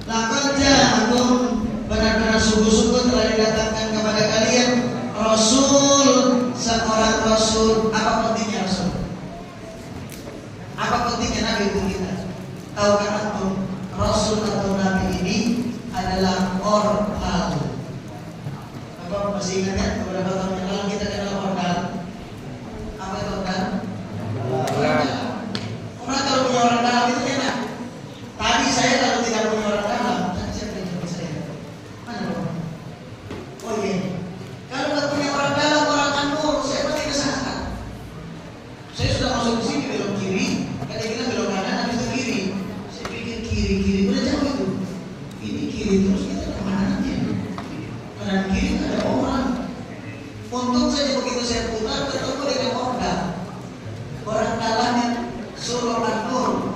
Laqad ja'akum, benar-benar sungguh-sungguh telah didatangkan kepada kalian rasul, seorang rasul. Apa pentingnya rasul? Apa pentingnya Nabi itu kita? Tahukah antum, rasul atau nabi ini adalah ordal. Apa masih ingat kan beberapa tahun yang lalu kita kenal ordal? Apa itu ordal? Orang kalau punya orang dalam itu enak. Tadi saya kalau tidak punya orang dalam, siapa yang jemput saya? Mana dong? Oh iya. Kalau nggak punya orang dalam, orang anur, saya pasti kesasar. Saya sudah masuk ke sini belok kiri, kata kita belok kanan, habis itu kiri. Saya pikir kiri, udah jauh itu. Ini kiri terus kita kemana nanti? Kanan kiri nggak ada orang. Untung saja begitu saya putar ketemu dengan orang dalamnya suruh anur.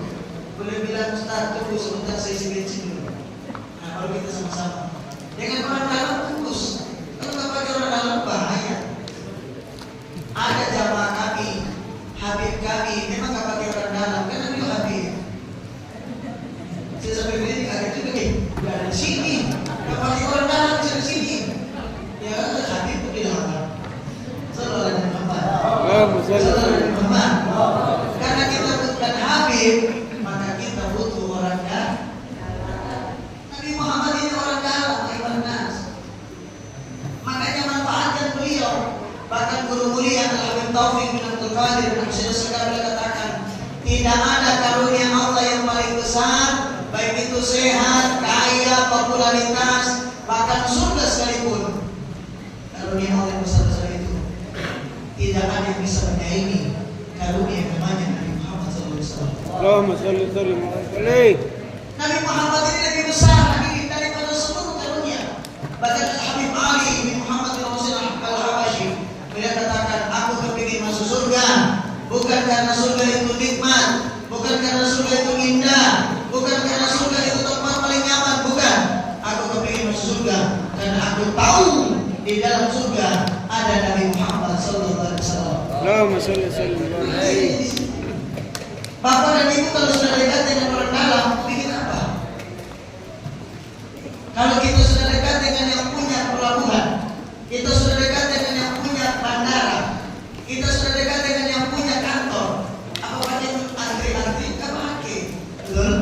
Boleh bilang Ustaz, tunggu sebentar saya isi bensin dulu. Nah baru kita sama-sama. Dengan orang dalam tunggus. Kalau nggak pakai orang dalam bahaya. Ada jamaah kami, Habib kami, memang nggak pakai orang dalam, karena beliau Habib. Saya sampai begini agak juga nih, nggak ada di sini, nggak pakai orang dalam bisa di sini. Ya kan Habib itu bilang apa? Sallallahu alaihi wasallam. Karena kita bukan Habib, maka kita butuh orang dalam. Nabi Muhammad ini orang dalam, iman nas. Makanya manfaatkan beliau. Bahkan guru mulia Al-Habib Taufik bin Abdul Qadir Al-Syed sekali katakan, tidak ada karunia Allah yang paling besar, baik itu sehat, kaya, popularitas, bahkan surga sekalipun. Karunia Allah yang besar-besar itu tidak ada yang bisa menyaingi karunia yang namanya Nabi Muhammad SAW. Allahumma salli sallim alaihi. Nabi Muhammad ini lebih besar lagi daripada seluruh karunia. Bahkan Habib Ali bin Muhammad bin Rasulullah Al-Habashi, beliau katakan, aku kepingin masuk surga, bukan karena surga itu nikmat, bukan karena surga itu indah, bukan karena surga itu tempat paling nyaman, bukan. Aku kepingin masuk surga karena aku tahu di dalam surga ada Nabi Muhammad Sallallahu Alaihi Wasallam. Allahumma salli sallim alaihi. Bapak dan ibu kalau sudah dekat dengan orang dalam, bikin apa? Kalau kita sudah dekat dengan yang punya pelabuhan, kita sudah dekat dengan yang punya bandara, kita sudah dekat dengan yang punya kantor, apa pakai antri-antri? Nggak pakai. Betul?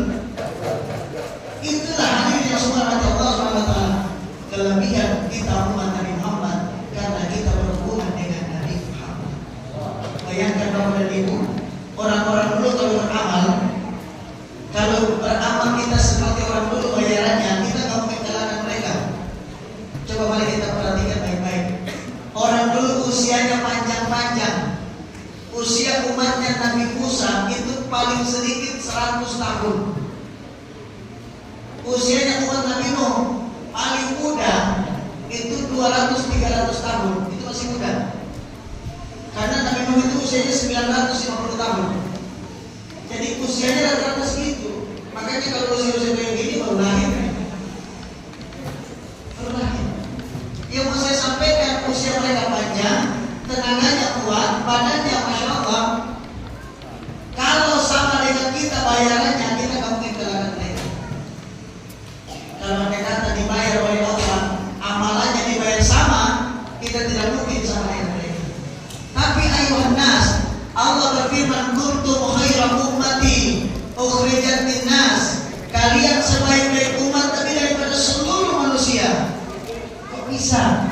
Itulah hadirnya semua rahmat Allah SWT. Kelebihan kita umat Nabi Muhammad karena kita berhubungan dengan Nabi Muhammad. Bayangkan Bapak dan Ibu, orang-orang dulu kalau beramal kita seperti orang dulu bayarannya, kita nggak mungkin kalahkan mereka. Coba mari kita perhatikan baik-baik. Orang dulu usianya panjang-panjang. Usia umatnya Nabi Musa itu paling sedikit 100 tahun. Usianya umat Nabi Nuh paling muda itu 200-300 tahun. Itu masih muda. Karena Nabi Nuh itu usianya 950 tahun. Jadi usianya rata-rata segitu. Makanya kalau usia-usia kayak gini baru lahir. Baru lahir. Yang mau saya sampaikan, usia mereka panjang, tenaganya kuat, badannya Masya Allah. Kalau sama dengan kita bayarannya, kita nggak mungkin kalahkan mereka. Kalau mereka dibayar oleh Allah, amalannya dibayar sama, kita tidak mungkin sama dengan mereka. Tapi ayuhan nas, Allah berfirman, kuntum khaira ummati ukhrijat linnas. Kalian sebaik-baik umat tapi daripada seluruh manusia. Kok bisa?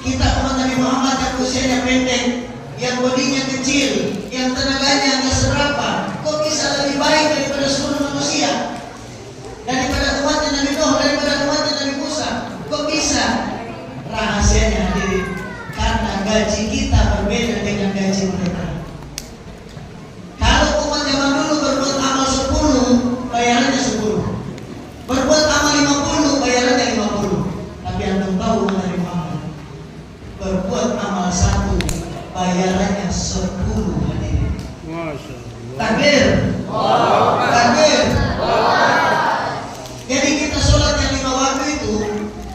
Kita umat Nabi Muhammad yang usianya pendek, yang bodinya kecil, yang tenaganya nggak seberapa, kok bisa lebih baik daripada seluruh manusia? Daripada umatnya Nabi Nuh, daripada umatnya Nabi Musa, kok bisa? Rahasianya hadirin, karena gaji kita berbeda dengan gaji mereka. Kalau umat zaman dulu berbuat amal 10, bayarannya 10. Berbuat amal 50, bayarannya 50. Tapi antum tahu umat Nabi Muhammad berbuat amal 1, bayarannya 10 hadirin. Masya Allah. Takbir. Takbir. Jadi kita sholat yang 5 waktu itu,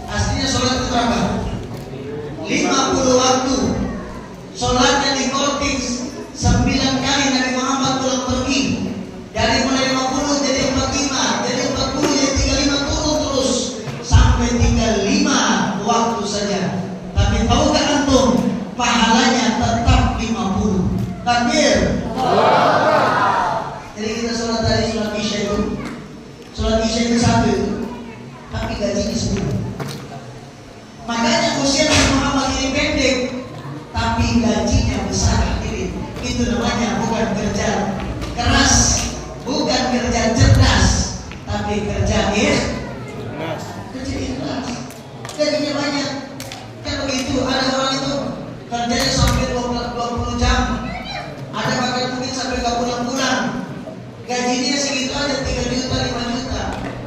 aslinya sholat itu berapa? 50 waktu. Sholatnya di korting 9 kali Nabi Muhammad pulang pergi. Dari mulai 50 jadi 45, jadi 40, jadi 35 turun terus sampai tinggal 5 waktu saja. Tapi tahukah antum, pahalanya tetap 50. Takbir. Jadi kita sholat tadi, sholat isya itu, sholat isya itu 1 itu, tapi gajinya 10. Makanya usia Nabi Muhammad ini pendek, tapi gajinya besar. Itu namanya bukan kerja keras, bukan kerja cerdas, tapi kerja ikhlas. Kerja ikhlas. Gajinya banyak. Kan begitu, ada orang itu kerjanya sampai 20 jam. Ada bahkan mungkin sampai gak pulang-pulang. Gajinya segitu aja, 3 juta, 5 juta.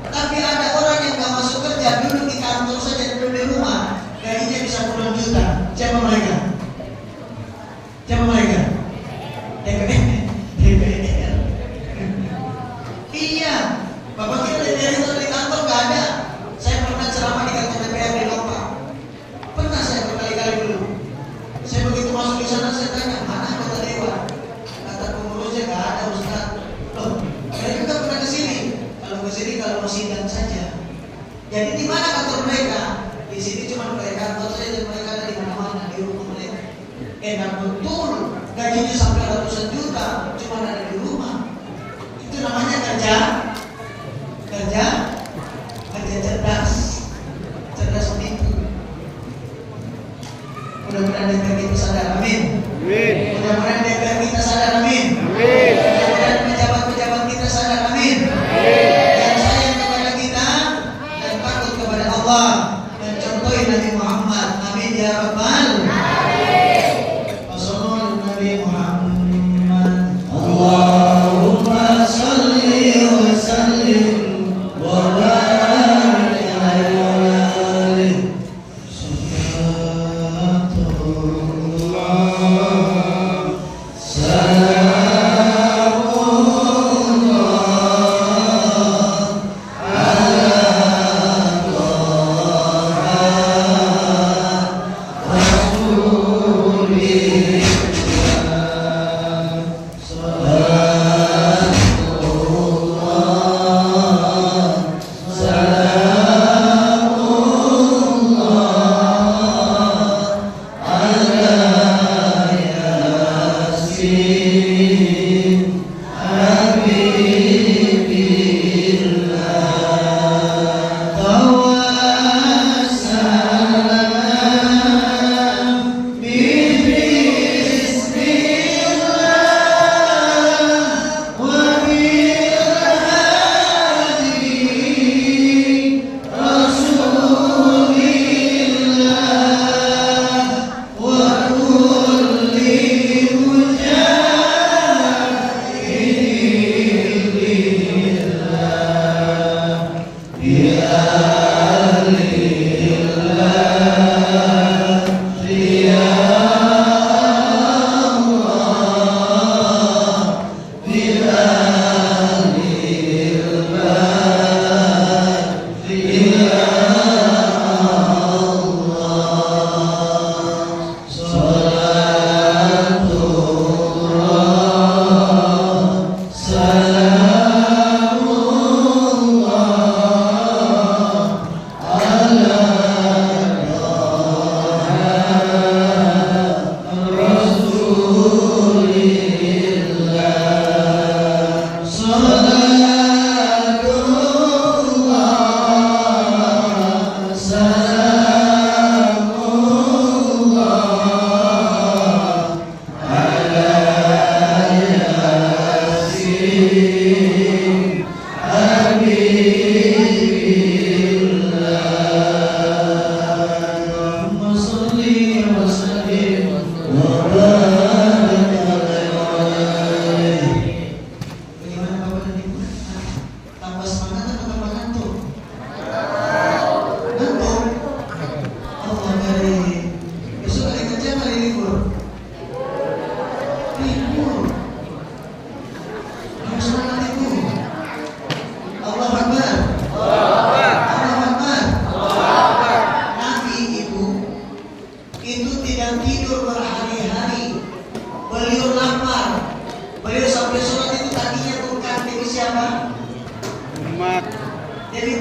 Tapi ada orang yang gak masuk kerja, duduk di kantor saja, duduk di rumah, gajinya bisa puluhan juta. Siapa mereka? Siapa mereka? DPR. Iya, bapak kita DPR itu di kantor gak ada. Saya pernah ceramah di kantor DPR di Lombok. Pernah saya berkali-kali dulu. Saya begitu masuk di sana, saya tanya, mana anggota dewan? Kata pengurusnya gak ada, Ustaz. Loh, saya juga pernah kesini. Kalau mau sidang saja. Jadi di mana kantor mereka? Di sini cuma mereka kantor saja, mereka ada di mana-mana di rumah mereka. Enak betul. Gajinya sampai ratusan juta, cuma ada di rumah. Itu namanya kerja cerdas, cerdas menipu. Mudah-mudahan DPR kita sadar, amin. Mudah-mudahan DPR kita sadar, amin. Mudah-mudahan pejabat-pejabat kita sadar, amin. Yang sayang kepada kita dan takut kepada Allah dan contohi Nabi Muhammad, amin ya rabbal alamin. Nabi Muhammad, Allahumma salli wa sallim wa barik alaihi. Salatullah, salamullah ala Rasulillah.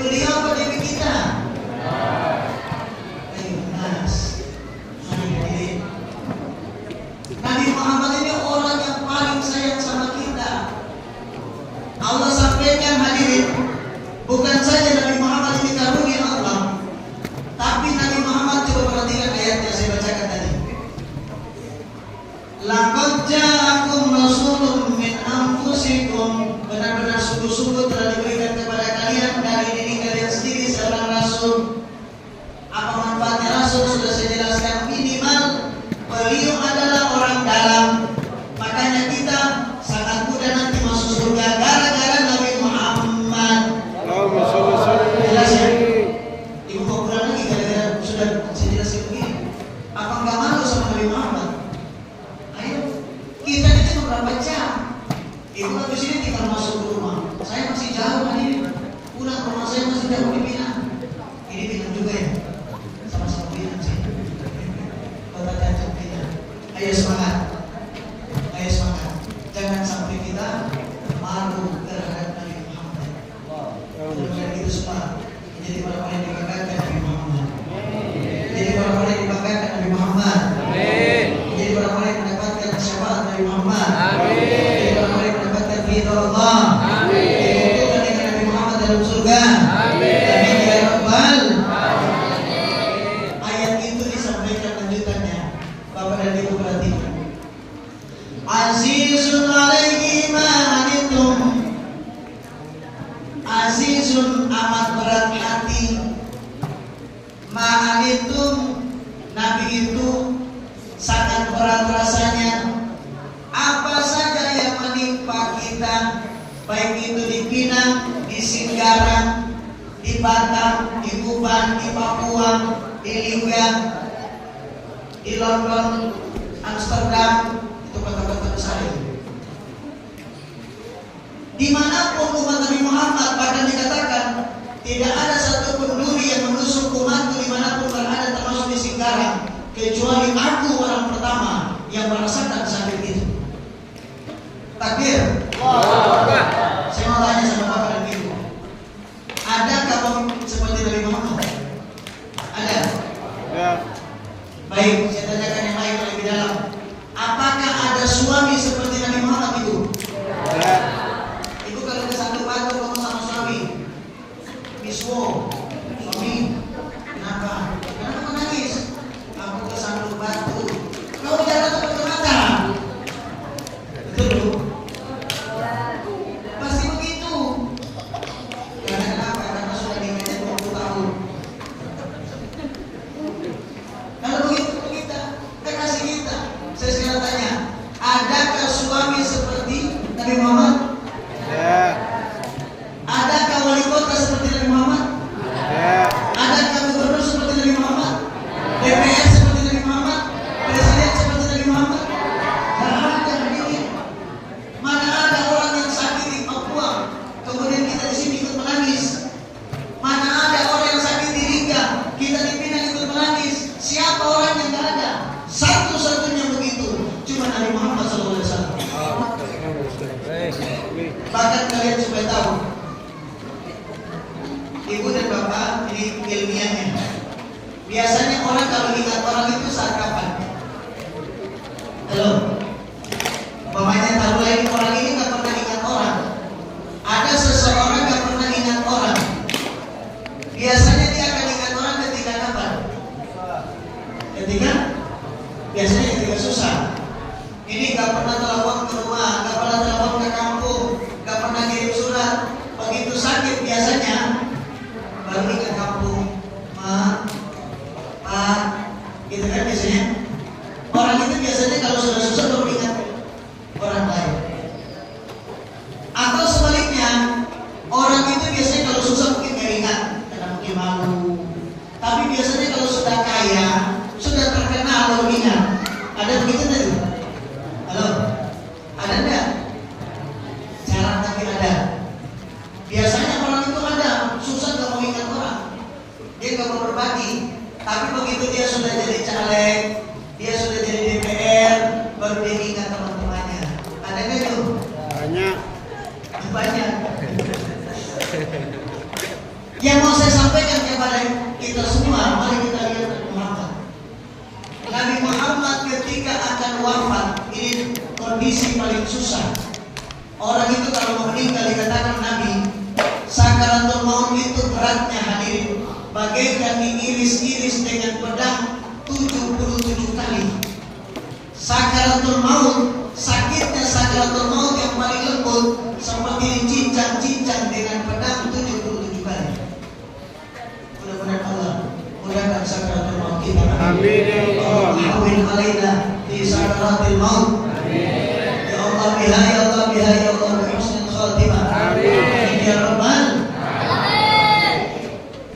beliau apa demi kita? Ayo, Nas. Nabi Muhammad ini orang yang paling sayang sama kita. Allah sampaikan hadirin, bukan saja Nabi Muhammad ini karunia Allah, tapi Nabi Muhammad, coba perhatikan ayat yang saya bacakan tadi. Laqad ja'akum rasulun min anfusikum, benar-benar sungguh-sungguh telah diberikan kepada kalian dari diri kalian sendiri seorang rasul. Apa manfaatnya rasul? Sudah saya jelaskan. Minimal beliau adalah orang dalam. Makanya kita sangat mudah nanti masuk surga gara-gara Nabi Muhammad. Allahumma sholli sallim. Jelas ya? Ibu mau pulang lagi gara-gara sudah saya jelaskan begini. Apa enggak malu sama Nabi Muhammad? Ayo, kita ini cuma berapa jam? Ibu habis ini tinggal masuk ke rumah. Saya masih jauh hari ini. Pulang rumah saya masih jauh di Pinang. Ini Pinang juga ya? Sama-sama Pinang sih. Kota Tanjung Pinang. Ayo semangat. Ayo semangat. Jangan sampai kita malu terhadap Nabi Muhammad. Mudah-mudahan itu semua jadi orang-orang yang dibanggakan Nabi Muhammad. Jadi orang-orang yang dibanggakan Nabi Muhammad. Jadi orang-orang yang mendapatkan syafaat Nabi Muhammad. Jadi orang-orang yang mendapatkan ridha Allah. Dikumpulkan dengan Nabi Muhammad dalam surga. Amin ya Rabbal. Ayat itu disampaikan lanjutannya. Bapak dan Ibu perhatikan. Azizun alaihi ma anittum. Azizun amat berat hati. Ma anittum, Nabi itu sangat berat rasanya. Apa saja yang menimpa kita, baik itu di Pinang, di Singgaran, di Batam, di Tuban, di Papua, di Lingga, di London, Amsterdam, itu kota-kota besar itu. Dimanapun umat Nabi Muhammad, bahkan dikatakan tidak ada satupun duri yang menusuk umatku dimanapun berada, termasuk di Singgaran, kecuali aku orang pertama yang merasakan sakit itu. Takbir. Saya mau tanya sama Bapak dan Ibu, adakah pemimpin seperti Nabi Muhammad? Ada? Ya. Baik, saya tanyakan yang lain lebih dalam. Apakah ada suami seperti Nabi Muhammad itu? Ya. Ibu kalau kesandung batu kamu sama suami, Miswo, suami, kenapa? Kenapa menangis? Aku kesandung batu. Kau jangan tutup mata. Betul Bu? Pasti begitu. Karena kenapa? Karena sudah diingatkan 20 tahun. Kalau begitu kita kasih kita. Saya sekarang tanya, adakah suami seperti Nabi Muhammad? Ya. Adakah wali kota seperti Nabi Muhammad? Ya. Adakah gubernur seperti Nabi Muhammad? DPR seperti Nabi Muhammad? Presiden seperti Nabi Muhammad? Tidak ada hadirin. Mana ada orang yang sakit di Papua, kemudian kita di sini ikut menangis? Mana ada orang yang sakit di Lingga, kita di Pinang ikut menangis? Siapa orang yang tidak ada? Satu-satunya begitu, cuma Nabi Muhammad SAW. Bahkan kalian supaya tahu, Ibu dan Bapak, ini ilmiahnya. Biasanya orang kalau ingat orang itu saat kapan? Halo? Umpamanya taruhlah ini orang ini nggak pernah ingat orang. Ada seseorang nggak pernah ingat orang. Biasanya dia akan ingat orang ketika kapan? Biasanya ketika susah. Ini nggak pernah telepon ke rumah, nggak pernah telepon ke kampung, nggak pernah kirim surat. Begitu sakit biasanya baru ingat kampung, Pak, gitu kan biasanya. Orang itu biasanya kalau sudah susah baru ingat orang lain. Atau sebaliknya, orang itu biasanya kalau susah mungkin nggak ingat karena mungkin malu. Tapi biasanya kalau sudah kaya, sudah terkenal baru ingat. Ada begitu tadi? Halo? Ada enggak? Jarang tapi ada. Biasanya orang itu ada, susah gak mau ingat orang. Dia gak mau berbagi. Tapi begitu dia sudah jadi caleg, dia sudah jadi DPR, baru dia ingat teman-temannya. Ada enggak itu? Banyak. Banyak. Yang Yang mau saya sampaikan kepada kita semua, mari kita lihat Nabi Muhammad. Nabi Muhammad ketika akan wafat, ini kondisi paling susah. Orang itu kalau mau meninggal dikatakan Nabi, sakaratul maut itu beratnya hadirin, bagaikan diiris-iris dengan pedang 77 kali. Sakaratul maut, sakitnya sakaratul maut yang paling lembut seperti dicincang-cincang dengan pedang 77 kali. Mudah-mudahan Allah mudahkan sakaratul maut kita. Amin ya Allah. Hawil alaina di sakaratul maut. Ya Allah biha ya Allah biha ya Allah bi husnil khatimah. Amin ya Rabbal.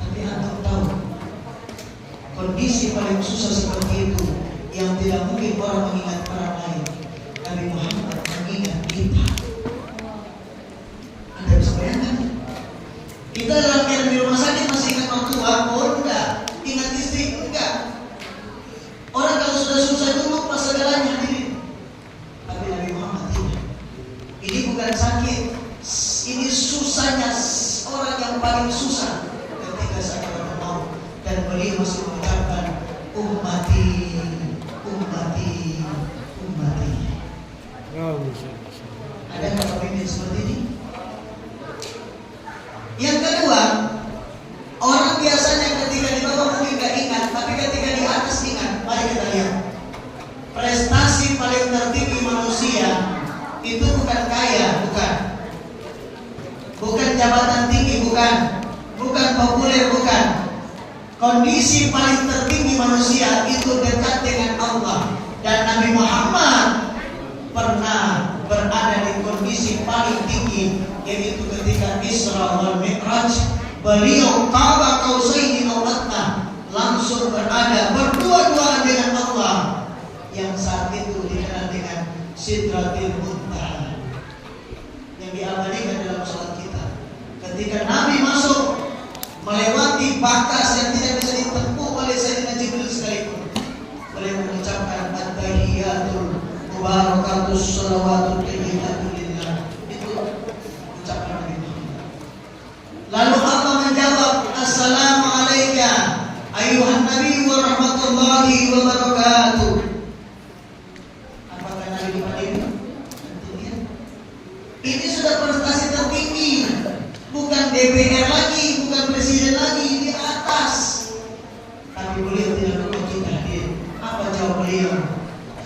Tapi antum tahu kondisi paling susah seperti itu yang tidak mungkin orang mengingat orang lain. Nabi Muhammad mengingat kita. Anda bisa bayangkan? Kita dalam keadaan di rumah sakit masih ingat mertua? Oh enggak. Ingat istri? Enggak. Orang kalau sudah susah itu lupa segalanya hadirin. Tapi Nabi Muhammad tidak. Ini bukan sakit. Ini susahnya orang yang paling susah ketika sakaratul maut, dan beliau masih mengucapkan ummati, ummati, ummati. Ada pemimpin seperti ini? Yang kedua, orang biasanya ketika di bawah mungkin gak ingat, tapi ketika di atas ingat. Mari kita lihat. Prestasi paling tertinggi manusia itu bukan kaya, bukan. Bukan jabatan tinggi, bukan. Bukan populer, bukan. Kondisi paling tertinggi manusia itu dekat dengan Allah. Dan Nabi Muhammad pernah berada di kondisi paling tinggi, yaitu ketika Isra wal Mi'raj. Beliau qaba qausaini aw adna, langsung berada berdua-duaan dengan Allah, yang saat itu dikenal dengan Sidratil Muntaha, yang diabadikan dalam salat kita. Ketika Nabi masuk melewati batas yang tidak bisa ditempuh oleh Sayyidina Jibril sekalipun, beliau mengucapkan at-tahiyyatul mubarakatus shalawatut thayyibatu lillah. Itu ucapan Nabi Muhammad. Lalu Allah menjawab, assalamu alayka ayuhan nabi wa rahmatullahi wa barakatuh. Apakah Nabi dipanggil? Ini sudah prestasi tertinggi. Bukan DPR lagi, bukan presiden lagi, di atas. Tapi beliau tidak lupa kita hadir. Apa jawab beliau?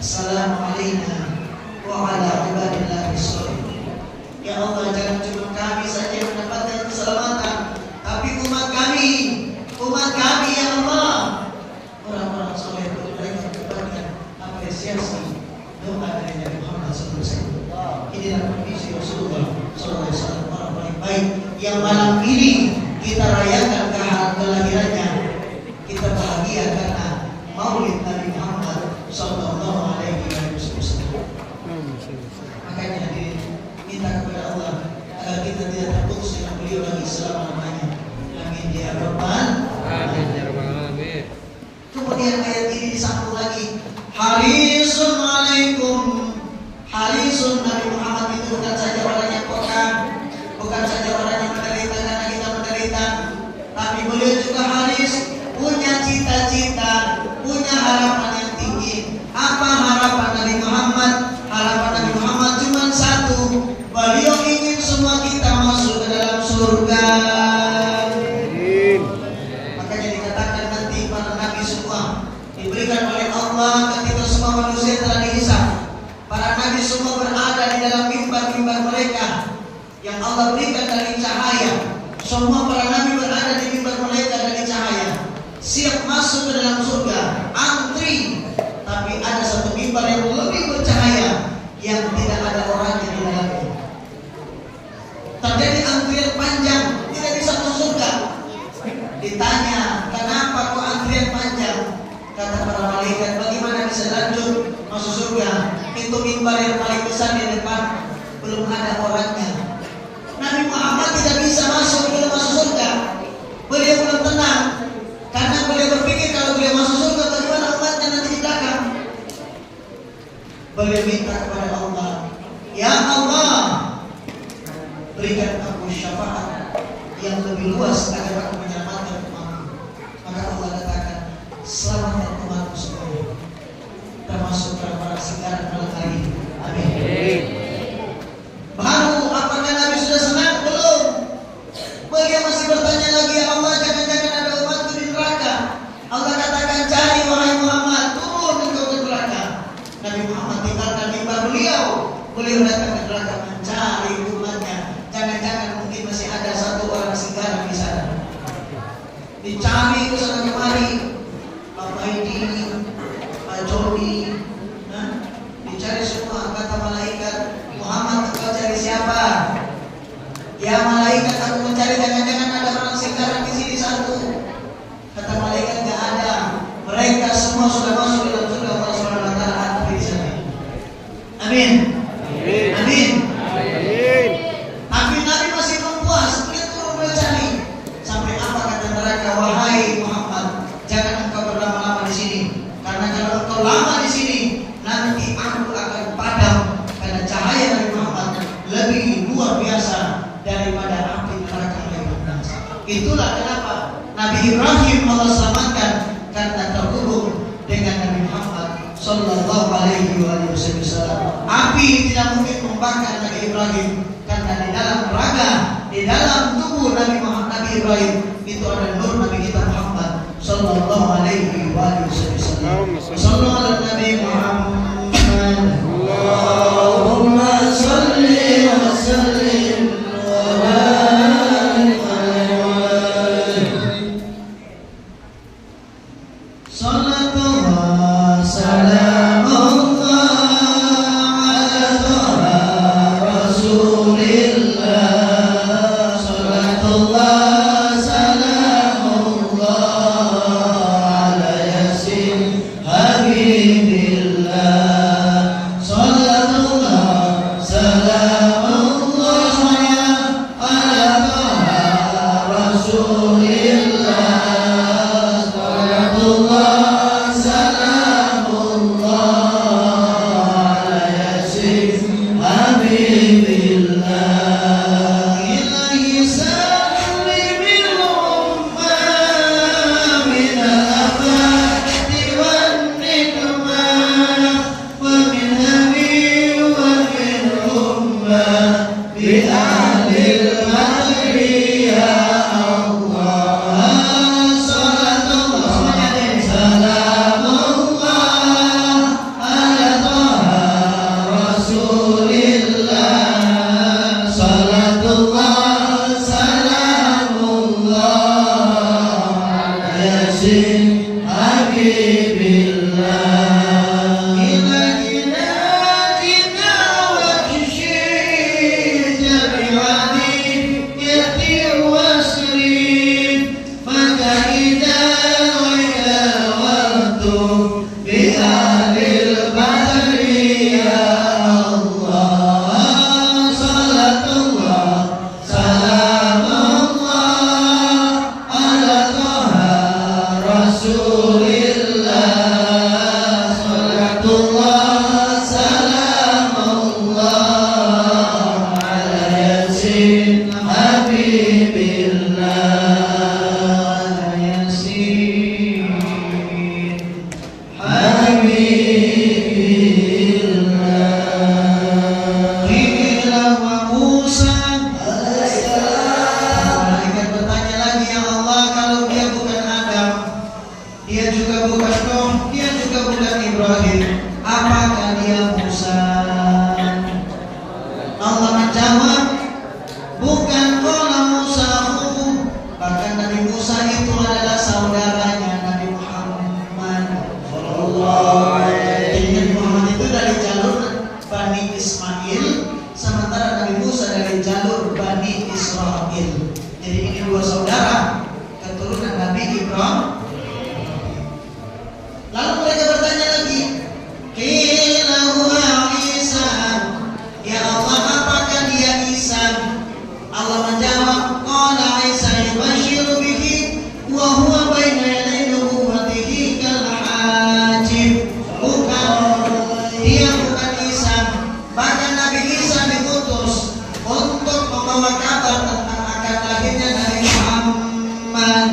Assalamualaikum wa ala ibadillahi sholihin. Ya Allah, jangan cuma kami saja yang mendapatkan keselamatan, tapi umat kami ya Allah, orang-orang soleh itu mereka mendapatkan apresiasi doa dari Nabi Muhammad SAW. Inilah kondisi Rasulullah SAW, orang paling baik yang malam ini kita rayakan kelahirannya. Kita bahagia karena Maulid Nabi Muhammad Sallallahu Alaihi Wasallam. Makanya hadirin, minta kepada Allah agar kita tidak terputus dengan beliau lagi selama-lamanya. Amin ya Rabbal. Amin ya Rabbal alamin. Kemudian ayat ini disambung lagi. Harisun alaikum. Harisun, Nabi Muhammad itu bukan saja orang yang peka, bukan saja orang yang menderita karena kita menderita, tapi beliau juga haris, punya cita-cita, punya harapan yang tinggi. Apa harapan Nabi Muhammad? Harapan Nabi Muhammad cuma satu. Beliau ingin semua kita masuk ke dalam surga. Makanya dikatakan nanti para nabi semua diberikan oleh Allah ketika semua manusia telah dihisab. Para nabi semua berada di dalam mimbar-mimbar mereka yang Allah berikan dari cahaya. Semua para nabi berada di mimbar mereka dari cahaya, siap masuk ke dalam surga, antri. Tapi ada satu mimbar yang lebih bercahaya, yang tidak ada orangnya di dalamnya. Terjadi antrian panjang, tidak bisa masuk surga. Ditanya, kenapa kok antrian panjang? Kata para malaikat, bagaimana bisa lanjut masuk surga? Pintu mimbar yang paling besar di depan belum ada orangnya. Nabi Muhammad tidak bisa masuk, belum masuk surga. Beliau belum tenang, karena beliau berpikir kalau beliau masuk surga, bagaimana umatnya nanti di belakang. Beliau minta kepada Allah, ya Allah, berikan aku syafaat yang lebih luas agar aku menyerahkan Beliau datang ke neraka mencari umatnya. Jangan-jangan mungkin masih ada satu orang sekarang di sana. Dicari ke sana kemari, Pak Maidi, Pak Jody, dicari semua. Kata malaikat, Muhammad, engkau cari siapa? Ya malaikat, aku mencari, jangan-jangan ada orang sekarang di sini satu. Kata malaikat, enggak ada. Mereka semua sudah masuk dalam surga Allah Subhanahu wa taala di sana. Amin. Amin. Amin. Amin. Tapi Nabi masih belum puas, beliau turun mencari. Sampai apa kata neraka, wahai Muhammad, jangan engkau berlama-lama di sini. Karena kalau engkau lama di sini, nanti aku akan padam. Karena cahaya Nabi Muhammad lebih luar biasa daripada api neraka yang panas. Itulah kenapa Nabi Ibrahim Allah selamatkan, karena terhubung dengan Nabi Muhammad Sallallahu Alaihi Wasallam. Api tidak mungkin membakar Nabi Ibrahim, karena di dalam raga, di dalam tubuh Nabi Muhammad, Nabi Ibrahim itu ada nur Nabi kita Muhammad Sallallahu Alaihi Wasallam. Sallallahu ala Nabi Muhammad. Allahumma salli wa sallim wa barik alaihi. Salatullah salamullah ala Taha Rasulillah. Salatullah salamullah ala Yasin Habibillah. Salatullah salamullah ala Taha Rasulillah. Salatullah salamullah ala Yasin Habibillah. Ilahi sallimil ummah min al-afati wan nikmah wa min habi wa min ummah bi ahlil madri ya Allah. Salatullah salamullah ala Taha Rasulillah. Salatullah salamullah ala Yasin Habibillah. Ilahi nadina wa kishita bi'adiyati wasri maka idha wa idawatu bi ahlil badri ya Allah. Salatullah salamullah ala Taha Rasulillah. Salatullah salamullah ala Yasin Habibillah. Yasin Habibillah. Qila wa Musa alaihissalam. Malaikat bertanya lagi, ya Allah, kalau dia bukan Adam, dia juga bukan Nuh, dia juga bukan Ibrahim, apakah dia Musa? Allah menjawab, bukan qala Musa akhuhu. Bahkan Nabi Musa itu adalah saudaranya Nabi Muhammad sallallahu alaihi. Jadi Nabi Muhammad itu dari jalur Bani Ismail, sementara Nabi Musa dari jalur Bani Israel. Jadi ini dua saudara keturunan Nabi Ibrahim. Lalu mereka bertanya lagi, qila huwa Isa. Ya Allah, apakah dia Isa? Allah menjawab, qala Isa yubashiru bihi wa huwa baina yaday nubuwwatihi kal hajib. Bukan, dia bukan Isa. Bahkan Nabi Isa diutus untuk membawa kabar tentang akan lahirnya Nabi Muhammad.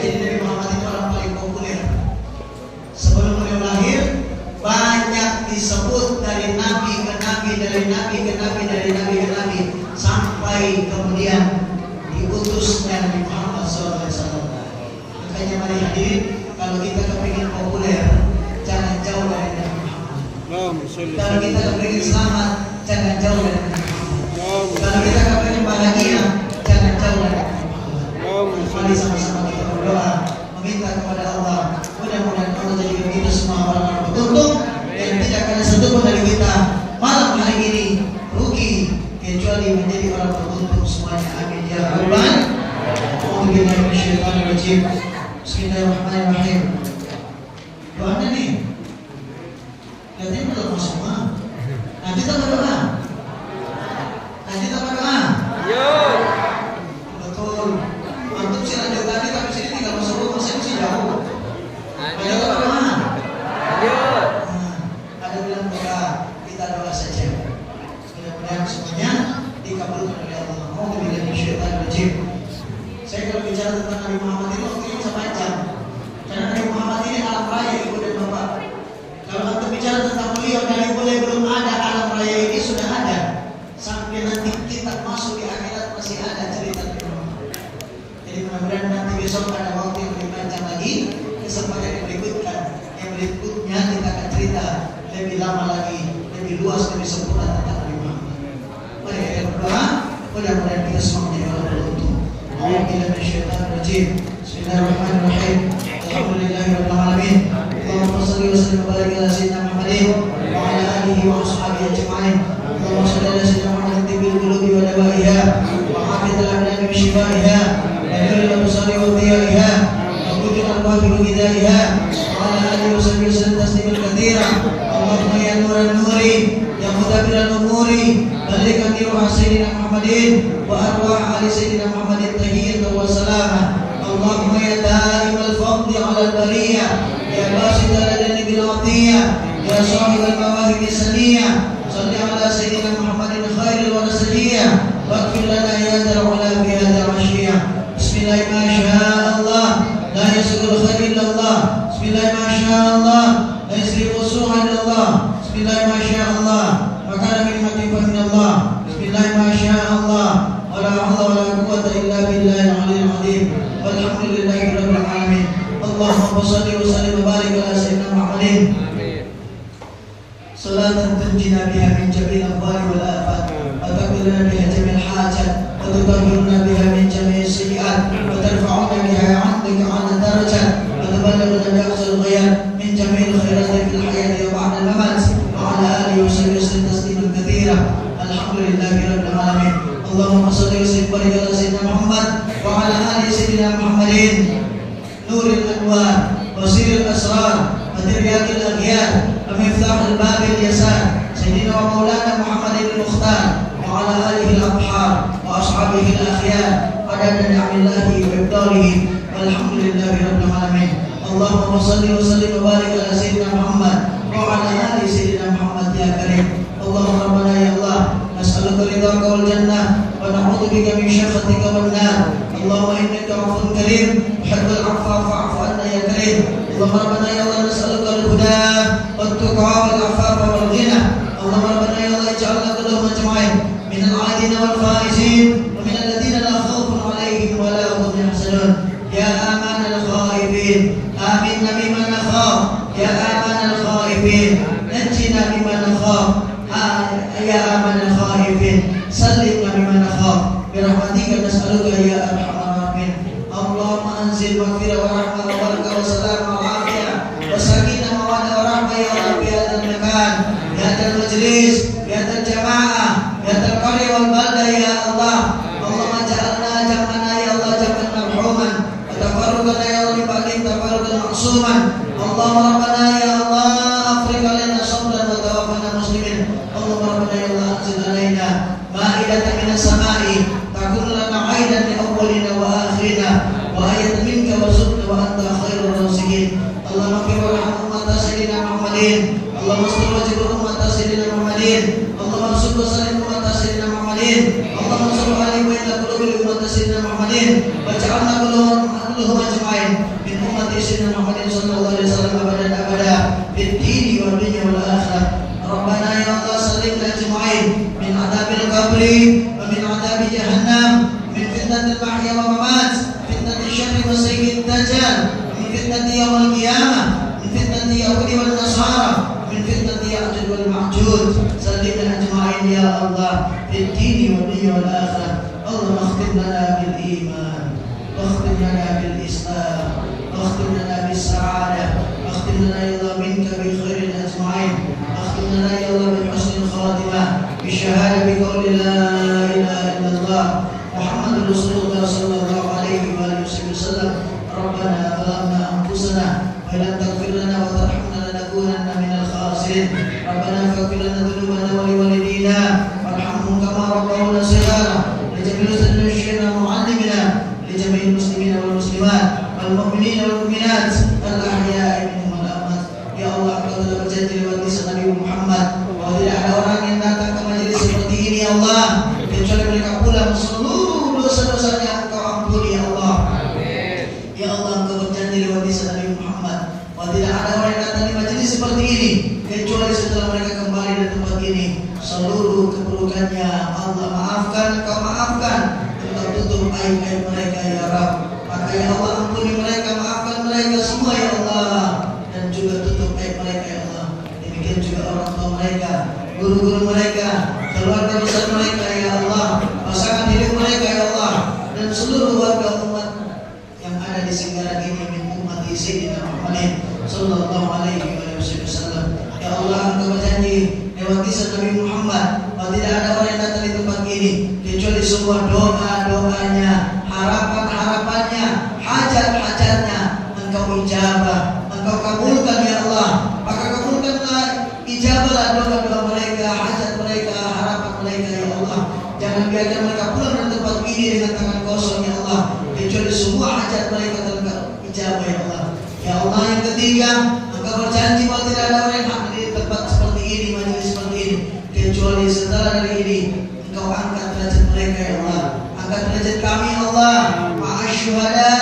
Jadi Nabi Muhammad itu orang paling populer. Sebelum beliau lahir, banyak disebut dari nabi ke nabi, dari nabi ke nabi, dari nabi ke nabi, sampai kemudian diutusnya Nabi Muhammad SAW. Makanya mari hadirin, kalau kita kepingin populer, jangan jauh dari Nabi Muhammad. Kalau kita kepingin selamat, jangan jauh dari Nabi Muhammad. Kalau kita kepingin bahagia, jangan jauh dari Nabi Muhammad. Mari sama-sama kita berdoa, meminta kepada Allah. Mudah-mudahan Allah jadikan kita semua orang-orang beruntung dan tidak ada satupun dari kita malam hari ini rugi kecuali menjadi orang beruntung semuanya. Amin ya rabbal alamin. Bismillahirrahmanirrahim. Doanya nih, nanti belum masuk mah. Nanti kita berdoa. Nanti kita berdoa. Betul. Antum sih lanjut tadi tapi sini tinggal masuk rumah, saya masih jauh. Ayo berdoa. Ada bilang doa, kita doa saja. Mudah-mudahan semuanya dikabulkan oleh Allah. Alhamdulillah syaitan rajim. Saya kalau bicara tentang Nabi Muhammad itu waktu bisa panjang. Karena Nabi Muhammad ini alam raya ibu dan bapak. Kalau kita bicara tentang beliau dari mulai belum ada alam raya ini sudah ada. Sampai nanti kita masuk di akhirat masih ada cerita Nabi Muhammad. Jadi mudah-mudahan nanti besok ada waktu yang lebih panjang lagi. Kesempatan yang berikutnya kita akan cerita lebih lama lagi, lebih luas, lebih sempurna tentang Nabi Muhammad. Mari kita berdoa. Mudah-mudahan kita semua menjadi orang beruntung. Bismillahirrahmanirrahim. Alhamdulillahirabbil alamin. Allahumma shalli wa sallim wa barik ala sayyidina Muhammadin wa ala alihi wa ashabihi ajma'in. Allahumma shalli ala sayyidina Muhammadin tibbil qulubi wa dawaiha wa hafidhil abdani bi shifaiha wa nuril absari wa diyaiha wa qudil arwahi wa hidayaiha wa ala alihi wa sahbihi sallam tasliman katsira. Allahumma ya nuran nuri ya mudabbiral umuri balikan di ruh sayyidina Muhammadin wa arwah ali sayyidina Muhammadin tahiyyatan wa salama. Allahumma ya daimal fadli ala al-bariyah ya basit al-adani bil atiyah ya sahib al-mawahib saniyah salli ala sayyidina Muhammadin khairil warasaliyah waghfir lana ya dzal ula bi hadzal ashiyah. Bismillah ma sha Allah la yasqul khair illa Allah. Bismillah ma sha Allah la yasrifu su'a illa Allah. Bismillah ma sha Allah makana min matifah min Allah. Bismillah ma sha Allah wa la hawla wa la quwwata illa billahil aliyyil azim. Walhamdulillahi rabbil alamin. Allahumma shalli wa sallim wa barik ala sayyidina Muhammadin. Salatan tunjina biha min jami'il adwari wal afat wa taqdiruna biha jami'il hajat wa tutahhiruna biha min jami'is sayyi'at wa tarfa'una biha 'indaka 'ala darajat wa tuballighuna bi aqsal ghayat min jami'il khairati fil hayati wa ba'da al-mamat wa 'ala alihi wa sahbihi tasliman katsira. Alhamdulillahi rabbil alamin. Allahumma shalli wa sallim wa barik ala sayyidina Muhammad wa ala ali sayyidina Muhammadin nuril anwar wasiril asrar wa tiryaqil aghyar wa miftahul babil yasar sayyidina wa maulana Muhammadin al-mukhtar wa ala alihi al-abhar wa ashabihi al-akhyar adada ni'amillahi wa ibdalihi walhamdulillahi rabbil alamin. Allahumma shalli wa sallim wa barik ala sayyidina Muhammad wa ala ali sayyidina Muhammad ya karim. Allahumma rabbana ya Allah nas'aluka ridhaka wal jannah wa na'udzu bika min syakhatika wan nar. Allahumma innaka 'afuwwun karim tuhibbul 'afwa fa'fu 'anna ya karim. Allahumma rabbana ya Allah nas'aluka al-huda wat tuqa wal 'afafa wal ghina. Allahumma rabbana ya Allah ij'alna kullahum ajma'in min al-'adina wal faizin wa min alladhina la khawfun 'alaihim wa la hum yahzanun. Ya aman al-khaifin aminna mimma nakhaf ya aman al-khaifin najjina mimma nakhaf ya aman al-khaifin sallimna mimma nakhaf birahmatika nas'aluka ya arhamar rahimin. Allahumma anzil maghfirah wa rahmah wa barakah wa salam wa afiyah wa sakinah wa wa'ada wa rahmah ya rabbi ya hadzal makan ya hadzal majlis ya hadzal jamaah ya hadzal qarya wal balda ya Allah. Allahumma ja'alna jam'ana ya Allah jam'an marhuman wa tafarruqana ya Allah ba'din tafarruqan ma'suman. Allahumma rabbana ya Allah afriq alaina sabran wa tawaffana muslimin. Allahumma rabbana ya Allah anzil alaina ma'idatan minas sama'i takun lana 'aidan li awwalina wa akhirina wa ayatan minka warzuqna wa anta khairur raziqin. Allahumma ighfir warham ummata sayyidina Muhammadin. Allahumma astur wajib ummata sayyidina Muhammadin. Allahumma arzuq wa sallim ummata sayyidina Muhammadin. Allahumma ansur ali wa ila qulubil ummata sayyidina Muhammadin wa ja'alna kulluhum ajma'in min ummati sayyidina Muhammadin sallallahu alaihi wasallam abadan abada fid dini wal dunya wal akhirah. Rabbana ya Allah sallimna ajma'in min adzabil qabri wa min adzabi jahannam min fitnatil mahya wa mamat fitnatil syarri wa sayyi'id dajjal min fitnati yaumil qiyamah min fitnati yahudi wal nasara min fitnati يأجوج والمأجوج سلمنا أجمعين يا الله في الدين والدنيا والآخرة. اللهم اختم لنا بالإيمان واختم لنا بالإسلام واختم لنا بالسعادة واختم لنا يا الله منك بخير أجمعين. واختم لنا يا الله بحسن الخاتمة بالشهادة بقول لا إله إلا الله محمد رسول الله صلى الله عليه وآله وسلم. ربنا ظلمنا أنفسنا وإن لم تغفر لنا وترحمنا لنكونن من الخاسرين. ربنا فاغفر لنا ذنوبنا ولوالدينا وارحمهم كما ربونا صغارا. لجميع المسلمين ومعلمنا لجميع المسلمين والمسلمات والمؤمنين والمؤمنات الأحياء منهم والأموات. Ya Allah, Engkau telah berjanji lewat lisan Nabi Muhammad bahwa tidak ada orang yang datang ke majelis seperti ini ya Allah kecuali mereka pulang seluruh dosa-dosanya Engkau ampuni ya Allah. Ya Allah, Engkau berjanji lewat lisan Nabi Muhammad bahwa tidak ada orang yang datang di majelis seperti ini kecuali setelah mereka kembali dari tempat ini seluruh keburukannya Allah maafkan, Engkau maafkan, Engkau tutup aib-aib mereka ya Rabb. Maka ya Allah, ampuni mereka, maafkan mereka semua ya Allah, dan juga tutup aib mereka ya Allah. Demikian juga orang tua mereka, guru-guru mereka, keluarga besar mereka ya Allah, pasangan hidup mereka ya Allah, dan seluruh warga umat yang ada di Singgaran ini min umat Sayyidina Muhammad sallallahu alaihi wasallam. Ya Allah, Engkau berjanji lewat lisan Nabi Muhammad bahwa tidak ada orang yang datang di tempat ini kecuali semua doa-doanya, harapan-harapannya, hajat-hajatnya Engkau ijabah, Engkau kabulkan ya Allah. Maka kabulkanlah, ijabahlah doa-doa mereka, hajat mereka, harapan mereka ya Allah. Jangan biarkan mereka pulang dari tempat ini dengan tangan kosong ya Allah, kecuali semua hajat mereka telah ijabah ya Allah. Ya Allah, yang ketiga, Engkau berjanji bahwa tidak ada orang yang hadir di tempat seperti ini, majelis seperti ini, kecuali setelah dari ini Engkau angkat derajat mereka ya Allah. Angkat derajat kami ya Allah, ma'asyuhada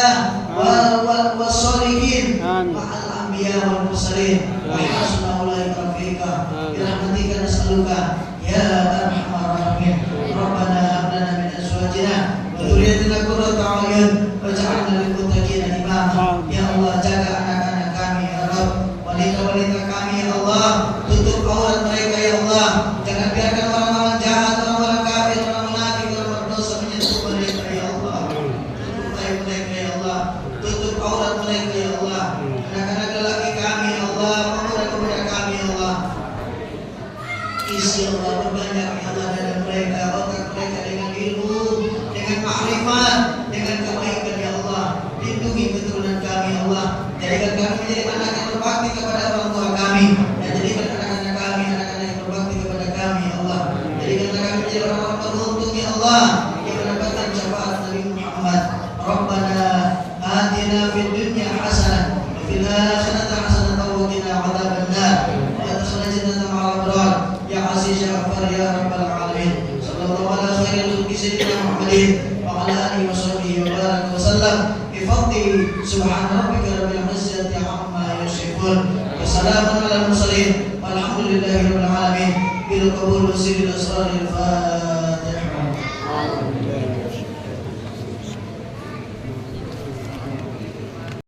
wa sholihin ma'al anbiya wal mursalin wa hasuna ulaika rafiqa bi rahmatika nas'aluka ya arhamar rahimin. Rabbana hab lana min azwajina wa dhurriyyatina qurrata a'yun waj'alna lil muttaqina imama. Ya Allah, jaga anak-anak kami ya Rabb, wanita-wanita kami ya Allah, tutup aurat mereka ya Allah. Jangan biarkan orang-orang jahat, orang-orang kafir, orang munafik, orang berdosa menyentuh mereka ya Allah. Tutup aib mereka ya Allah, tutup aurat mereka ya Allah. Anak-anak lelaki kami ya Allah, pemuda-pemuda kami ya Allah, isi Allah berbanyak ya Allah dalam mereka, otak mereka dengan ilmu, dengan makrifat, dengan kebaikan ya Allah. Lindungi keturunan kami ya Allah, jadikan kami menjadi anak yang berbakti kepada orang tua kami, dan jadikan anak-anak kami anak-anak yang berbakti kepada kami ya Allah. Jadikanlah kami menjadi orang-orang beruntung ya Allah yang mendapatkan syafaat Nabi Muhammad. Rabbana atina fid dunya hasanah wa fil akhirati hasanah wa qina adzabannar wa adkhilna jannata ma'al abrar ya aziz ya ghaffar ya rabbal alamin. Sallallahu ala khairil khalqi sayyidina Muhammadin wa ala alihi wa sahbihi wa baraka wa sallam bi fadli subhana rabbika rabbil izzati amma yasifun wa salamun alal mursalin walhamdulillahi rabbil alamin bil qabul wa sirril asraril fatihah.